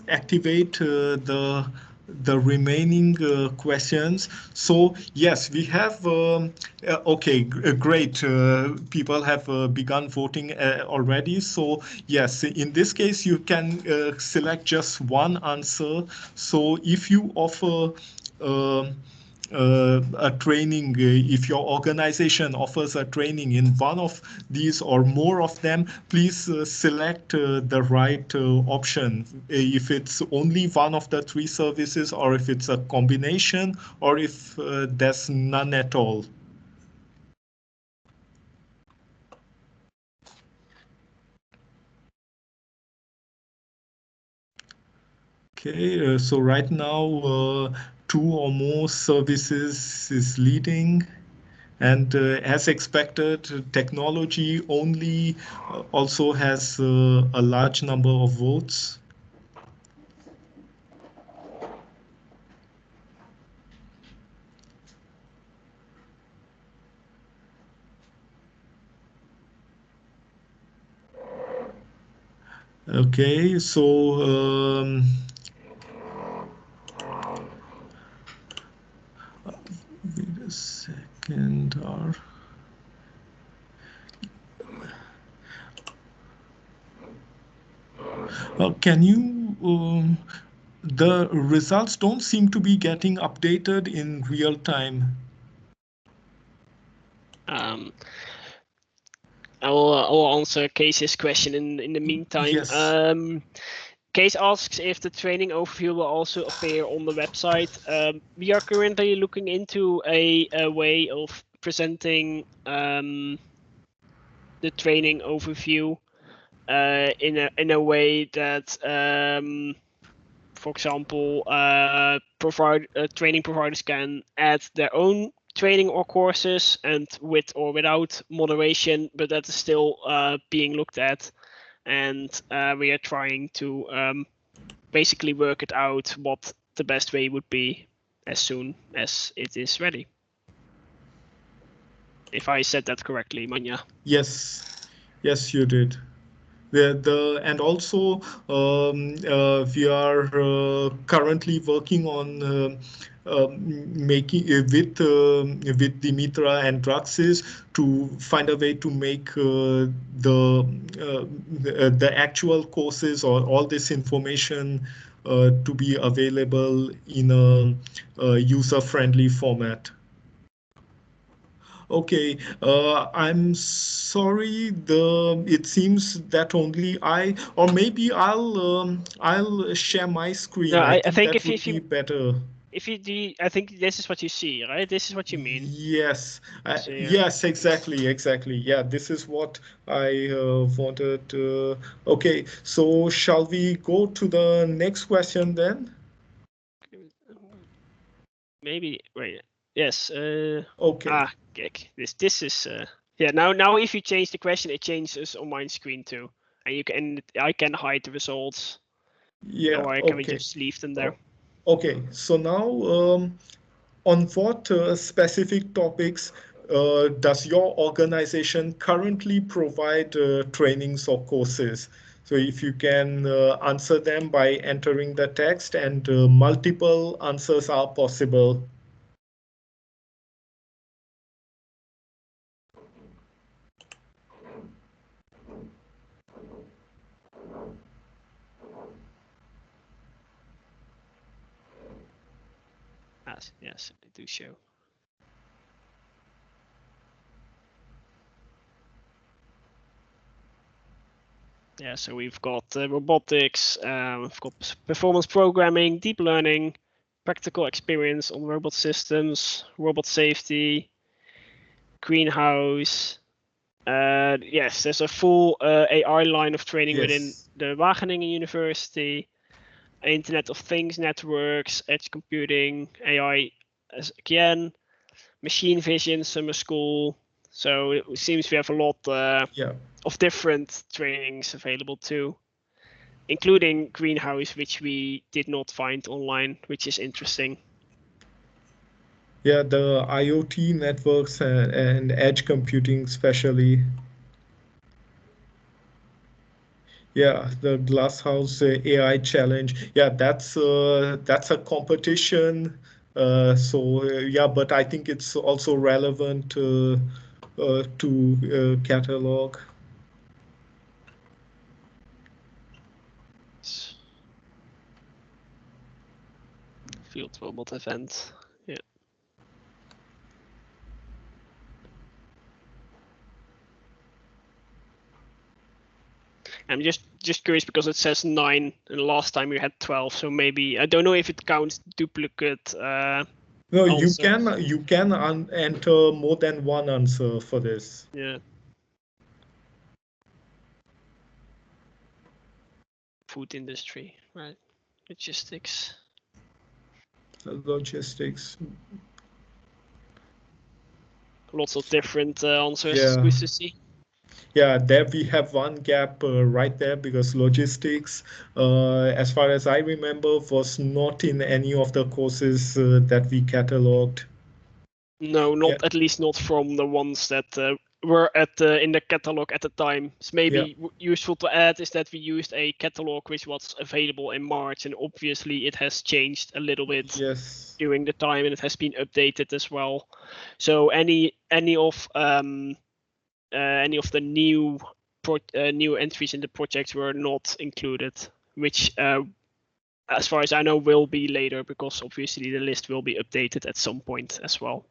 activate the remaining questions. So yes, we have. Okay, great. People have begun voting already. So yes, in this case, you can select just one answer. So if you offer a training, if your organization offers a training in one of these or more of them, please select the right option. If it's only one of the three services, or if it's a combination, or if there's none at all. Okay, so right now, 2 or more services is leading. And as expected, technology only also has a large number of votes. Okay, so wait a second. Can you? The results don't seem to be getting updated in real time. I will answer Case's question in the meantime. Yes. Case asks if the training overview will also appear on the website. We are currently looking into a way of presenting the training overview in a way that, for example, training providers can add their own training or courses, and with or without moderation, but that is still being looked at. And we are trying to basically work it out what the best way would be as soon as it is ready. if I said that correctly, Manja. Yes, yes, you did. And also we are currently working on making with Dimitra and Draxis to find a way to make the actual courses or all this information to be available in a user-friendly format. Okay, I'm sorry. It seems that only or maybe I'll share my screen. No, I I think think that would be better. if you do, I think this is what you see, right? This is what you mean. Yes, So, yeah. yes, exactly. Yeah, this is what I wanted. Okay, so shall we go to the next question then? Maybe wait. Yes. Okay. This is yeah. Now if you change the question, it changes on my screen too, and I can hide the results. Yeah. Or can we just leave them there? Okay. So now, on what specific topics does your organization currently provide trainings or courses? So if you can answer them by entering the text, and multiple answers are possible. Yes, I do show. Yeah, so we've got robotics, we've got performance programming, deep learning, practical experience on robot systems, robot safety, greenhouse. Yes, there's a full AI line of training within the Wageningen University, Internet of Things networks, edge computing, AI again, machine vision, summer school. So it seems we have a lot of different trainings available too, including greenhouse, which we did not find online, which is interesting. Yeah, the IoT networks and edge computing especially. Yeah, the Glasshouse AI challenge. Yeah, that's a competition. Yeah, but I think it's also relevant to catalog. Field robot event. Yeah. I'm just curious because it says 9 and last time we had 12, so maybe I don't know if it counts duplicate. No, answers. you can enter more than one answer for this. Yeah. Food industry, right? Logistics. Logistics. Lots of different answers. Yeah. Good to see. Yeah, there we have one gap right there because logistics, as far as I remember, was not in any of the courses that we cataloged. No, at least not from the ones that were in the catalog at the time. It's maybe useful to add is that we used a catalog which was available in March, and obviously it has changed a little bit during the time, and it has been updated as well. So any of the new entries in the projects were not included, which as far as I know will be later, because obviously the list will be updated at some point as well.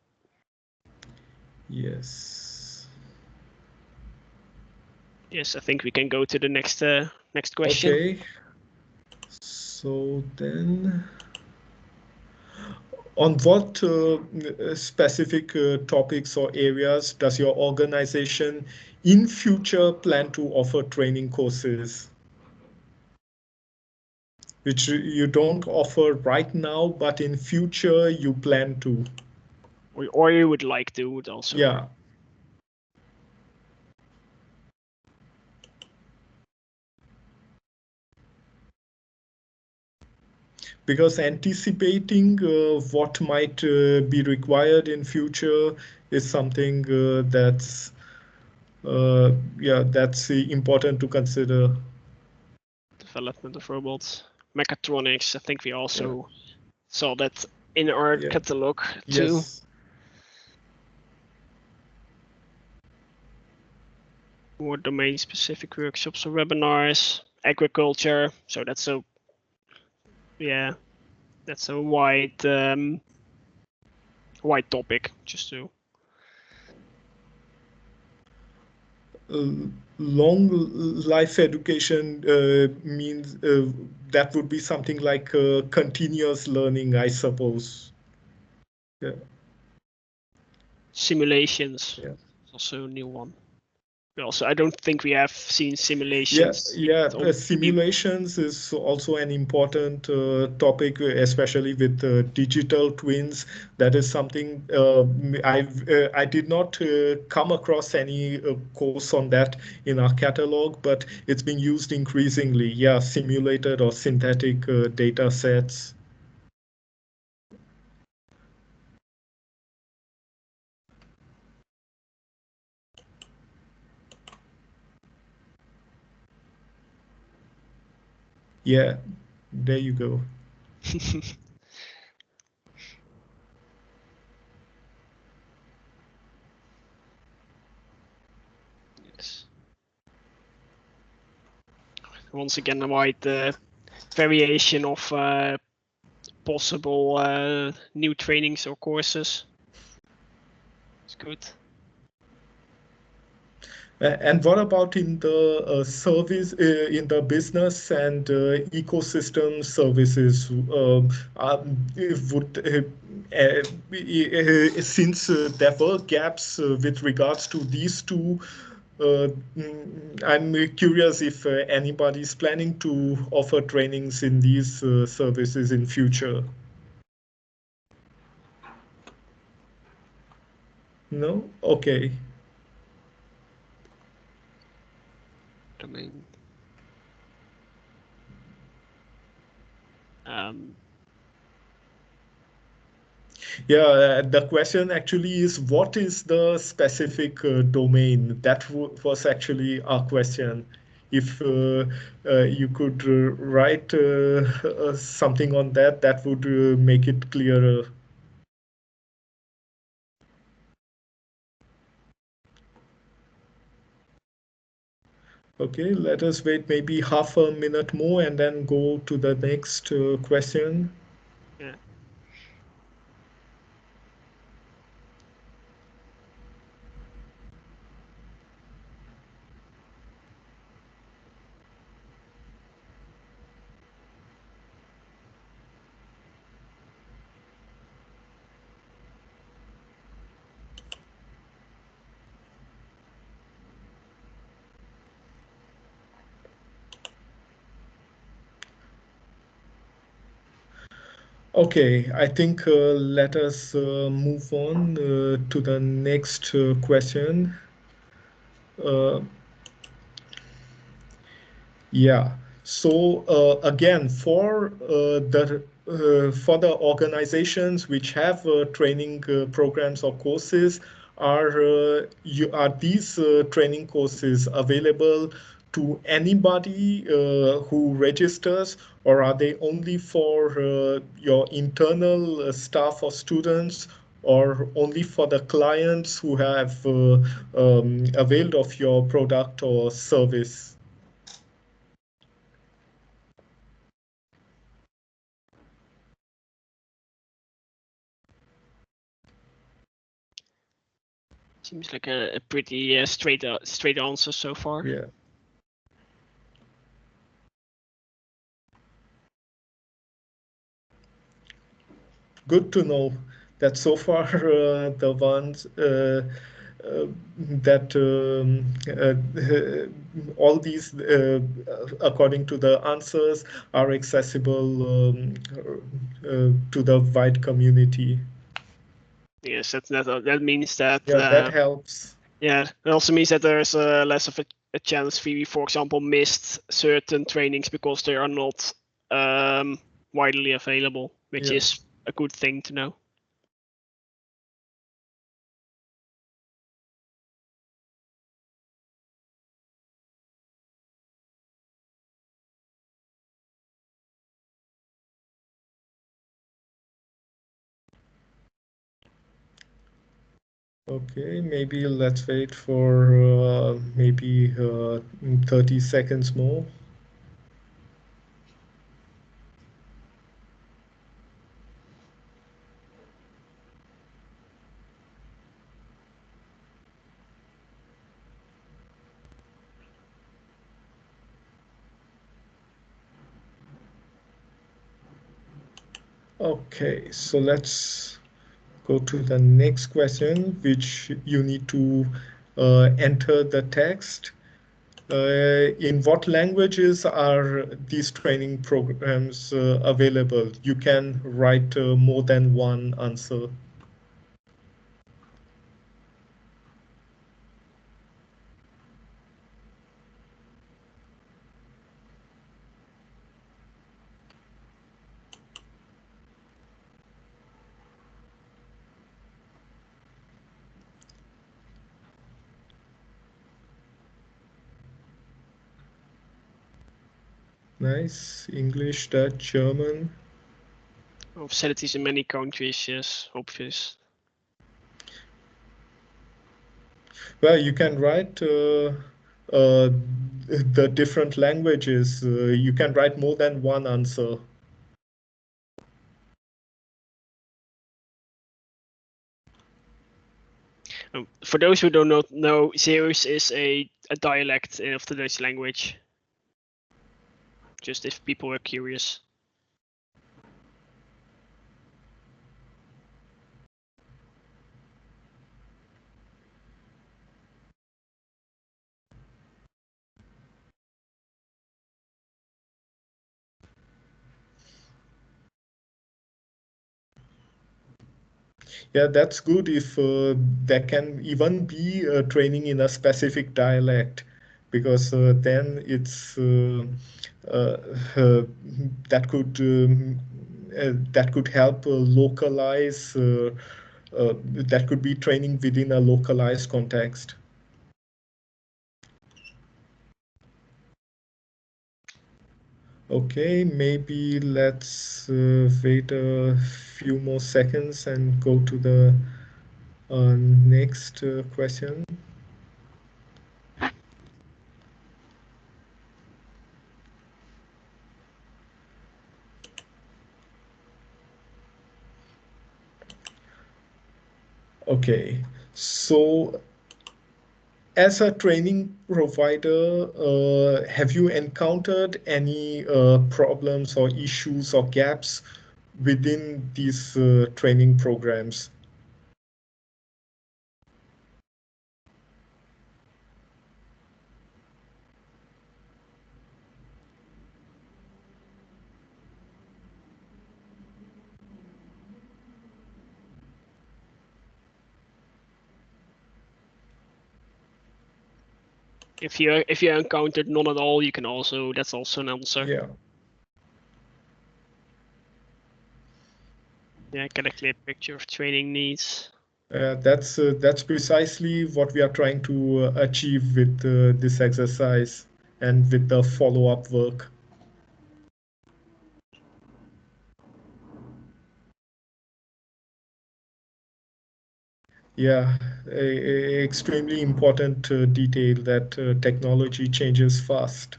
Yes. Yes, I think we can go to the next question. Okay. So then, on what specific topics or areas does your organization in future plan to offer training courses? Which you don't offer right now, but in future you plan to. Or you would like to also. Yeah. because anticipating what might be required in future is something that's important to consider. Development of robots, mechatronics. I think we also saw that in our catalog too. Yes. More domain-specific workshops or webinars, agriculture. So that's a wide topic. Just to long life education means that would be something like continuous learning, I suppose. Yeah. Simulations. Yeah. Also a new one. Also, I don't think we have seen simulations. Simulations is also an important topic, especially with digital twins. That is something I did not come across any course on that in our catalog, but it's being used increasingly. Yeah, simulated or synthetic data sets. Yeah, there you go. Yes. Once again, a wide variation of possible new trainings or courses. It's good. And what about in the service, in the business and ecosystem services? Since there were gaps with regards to these two, I'm curious if anybody's planning to offer trainings in these services in future. No? Okay. Domain. Yeah, the question actually is, what is the specific domain? That was actually our question. If you could write something on that, that would make it clearer. Okay, let us wait maybe half a minute more and then go to the next question. Yeah. Okay, I think let us move on to the next question. Yeah. So again, for the organizations which have training programs or courses, are these training courses available to anybody who registers, or are they only for your internal staff or students, or only for the clients who have availed of your product or service? Seems like a pretty straight answer so far. Yeah. Good to know that so far the ones that all these, according to the answers, are accessible to the wide community. Yes, that means that. Yeah, that helps. Yeah, it also means that there's less of a chance we, for example, missed certain trainings because they are not widely available, which Yeah. is a good thing to know. Okay, maybe let's wait for maybe 30 seconds more. Okay, so let's go to the next question, which you need to enter the text. In what languages are these training programs available? You can write more than one answer. Nice. English, Dutch, German. Facilities in many countries, yes, obvious. Well, you can write the different languages. You can write more than one answer. For those who do not know, Zeeuws is a dialect of the Dutch language. Just if people are curious. Yeah, that's good if there can even be training in a specific dialect, because then it's that could help localize. That could be training within a localized context. Okay, maybe let's wait a few more seconds and go to the next question. Okay, so as a training provider, have you encountered any problems or issues or gaps within these training programs? If you encountered none at all, you can also, that's also an answer. Yeah. Yeah, get a clear picture of training needs. That's precisely what we are trying to achieve with this exercise and with the follow-up work. Yeah, extremely important detail that technology changes fast.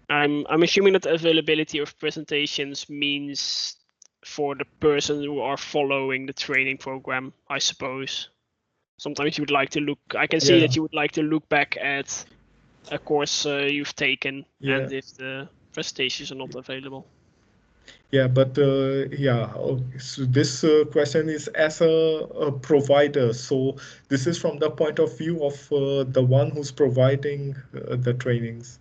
I'm assuming that availability of presentations means for the person who are following the training program, I suppose. Sometimes you would like to look, I can see that you would like to look back at a course you've taken, and if the presentations are not available. Yeah, but so this question is as a provider. So this is from the point of view of the one who's providing the trainings.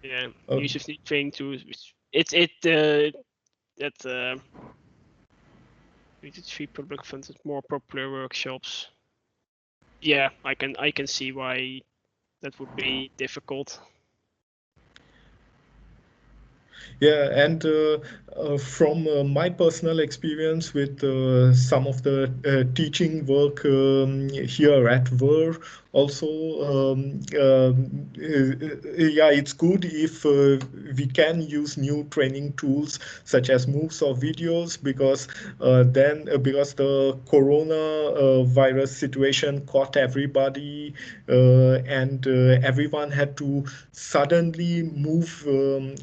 Yeah, Okay. users need training to, that 3 to 3 public funded more popular workshops. Yeah, I can see why that would be difficult. Yeah, and from my personal experience with some of the teaching work here at VER, also, yeah, it's good if we can use new training tools such as MOOCs or videos, because because the corona virus situation caught everybody, and everyone had to suddenly move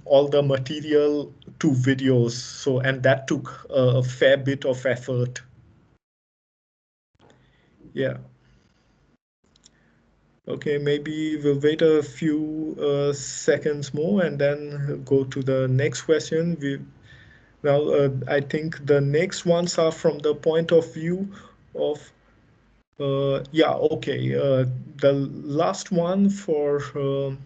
all the material to videos. So, and that took a fair bit of effort. Yeah. Okay, maybe we'll wait a few seconds more and then go to the next question. Now, I think the next ones are from the point of view of, yeah, okay. The last one for,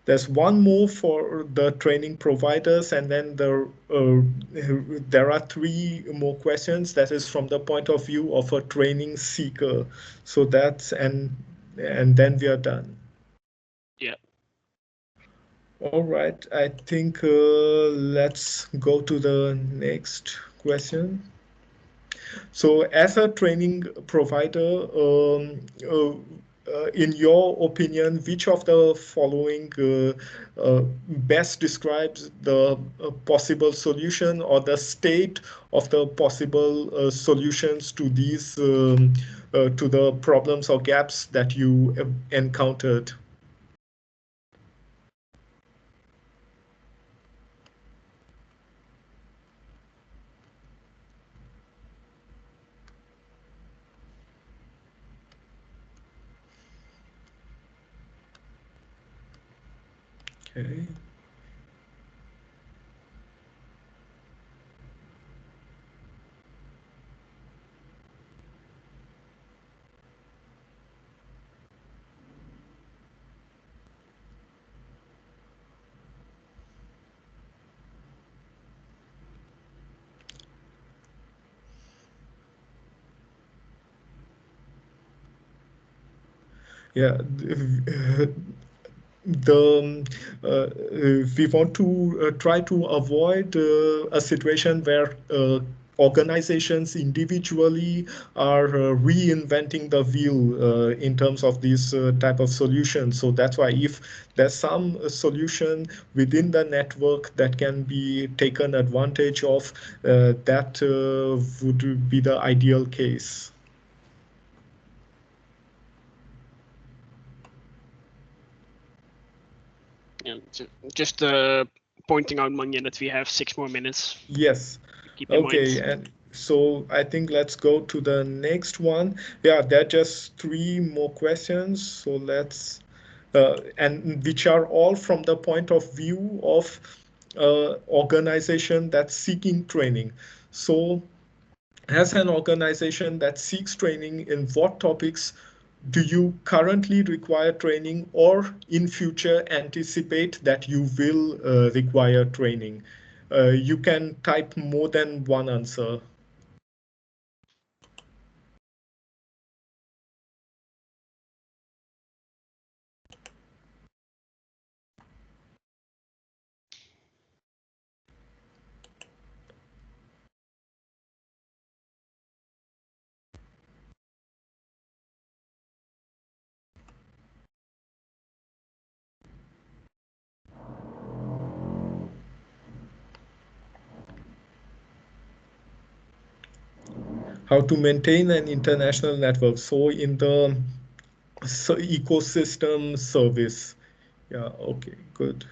there's one more for the training providers, and then there are three more questions that is from the point of view of a training seeker. So that's, and then we are done. Yeah. All right, I think let's go to the next question. So as a training provider, in your opinion, which of the following best describes the possible solution or the state of the possible solutions to these, to the problems or gaps that you encountered? Okay. Yeah, we want to try to avoid a situation where organizations individually are reinventing the wheel in terms of these type of solutions. So that's why if there's some solution within the network that can be taken advantage of, that would be the ideal case. Yeah, just pointing out, Manja, that we have 6 more minutes. Yes. Keep in Okay, mind. and so I think let's go to the next one. Yeah, there are just three more questions. So let's, and which are all from the point of view of organization that's seeking training. So as an organization that seeks training, in what topics do you currently require training, or in future anticipate that you will require training? You can type more than one answer. How to maintain an international network. So in the ecosystem service. Yeah, okay, good.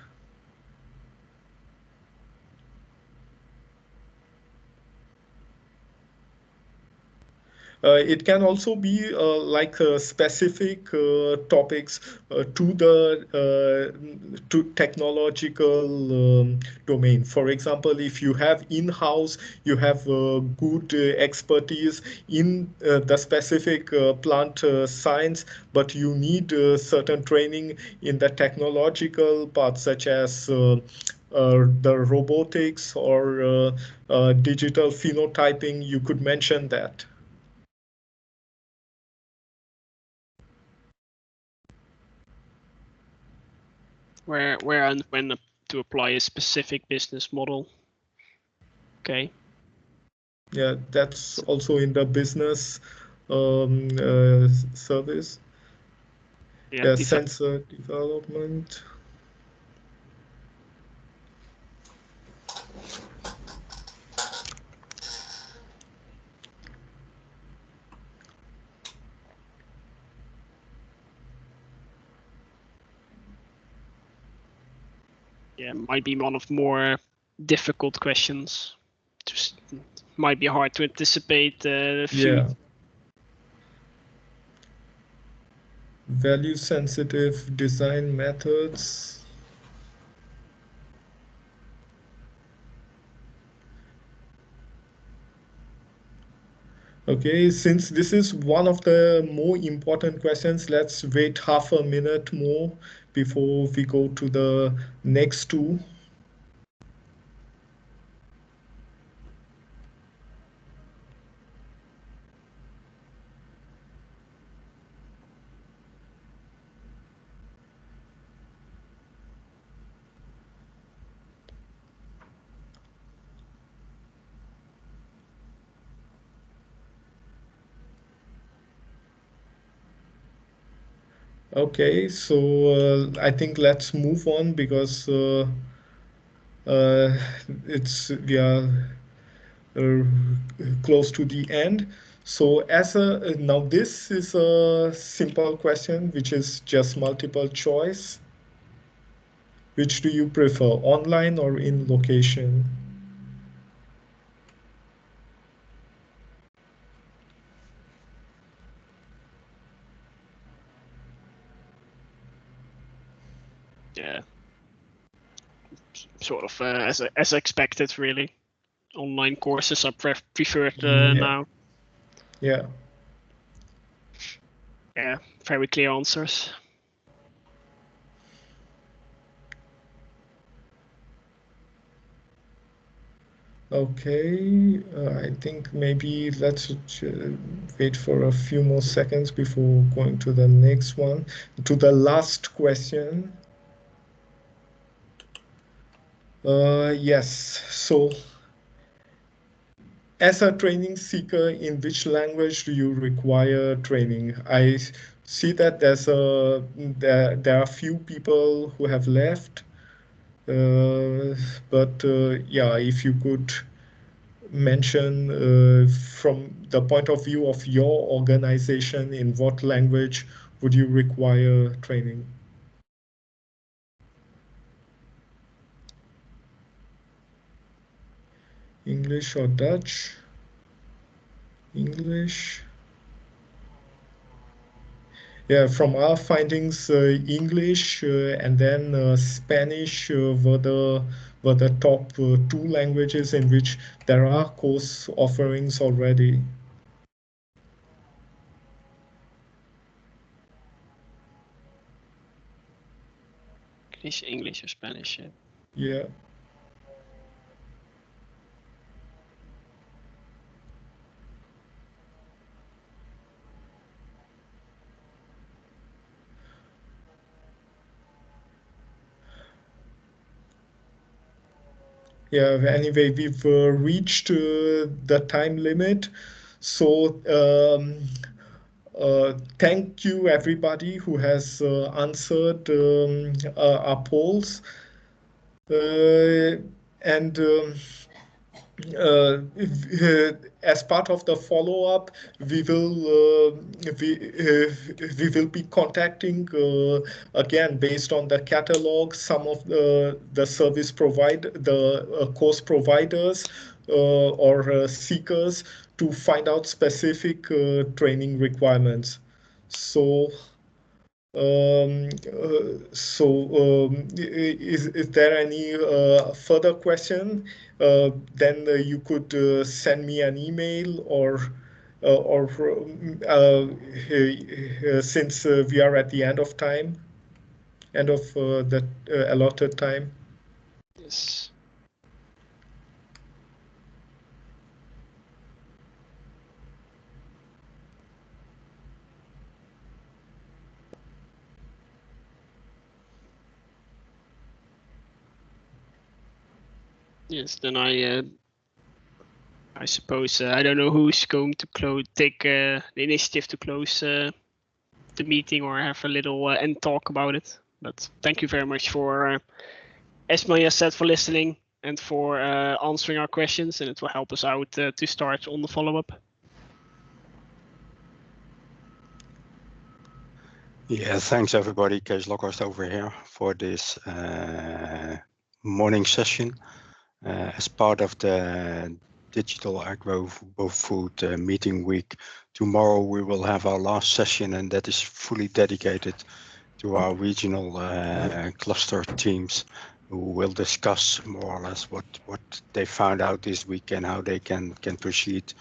It can also be like specific topics to the to technological domain. For example, if you have in-house, you have good expertise in the specific plant science, but you need certain training in the technological part, such as the robotics or digital phenotyping, you could mention that. Where and when to apply a specific business model. Okay. Yeah, that's also in the business service. Yeah, sensor development. Yeah, might be one of more difficult questions. Just might be hard to anticipate the few. Yeah. Value sensitive design methods. Okay, since this is one of the more important questions, let's wait half a minute more before we go to the next two. Okay, so I think let's move on because we are close to the end. So now this is a simple question, which is just multiple choice. Which do you prefer, online or in location? Yeah. Sort of as expected, really. Online courses are preferred now. Yeah. Yeah, very clear answers. Okay, I think maybe let's wait for a few more seconds before going to the next one, to the last question. Yes, so as a training seeker, in which language do you require training? I see that there are few people who have left, but yeah, if you could mention from the point of view of your organization, in what language would you require training? English or Dutch? English. Yeah, from our findings, English and then Spanish were the top two languages in which there are course offerings already. English or Spanish, yeah. Yeah. Yeah, anyway, we've reached the time limit. So thank you everybody who has answered our polls. And as part of the follow-up, we will be contacting again based on the catalog some of the course providers or seekers to find out specific training requirements. So. Is there any further question? Then you could send me an email or since we are at the end of the allotted time. Yes. Yes, then I suppose I don't know who's going to take the initiative to close the meeting or have a little end talk about it. But thank you very much for, as Maya said, for listening and for answering our questions, and it will help us out to start on the follow-up. Yeah, thanks everybody. Kees Lockhurst over here for this morning session. As part of the Digital agROBOfood meeting week, tomorrow we will have our last session, and that is fully dedicated to our regional cluster teams, who will discuss more or less what they found out this week and how they can proceed.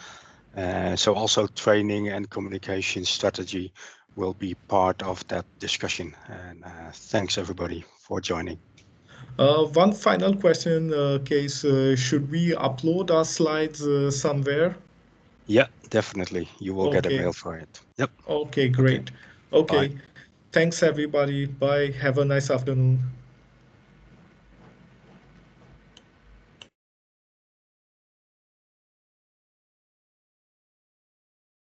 So also training and communication strategy will be part of that discussion. And thanks everybody for joining. One final question, Kees. Should we upload our slides somewhere? Yeah, definitely. You will get a mail for it. Yep. Okay, great. Okay. Thanks everybody. Bye. Have a nice afternoon.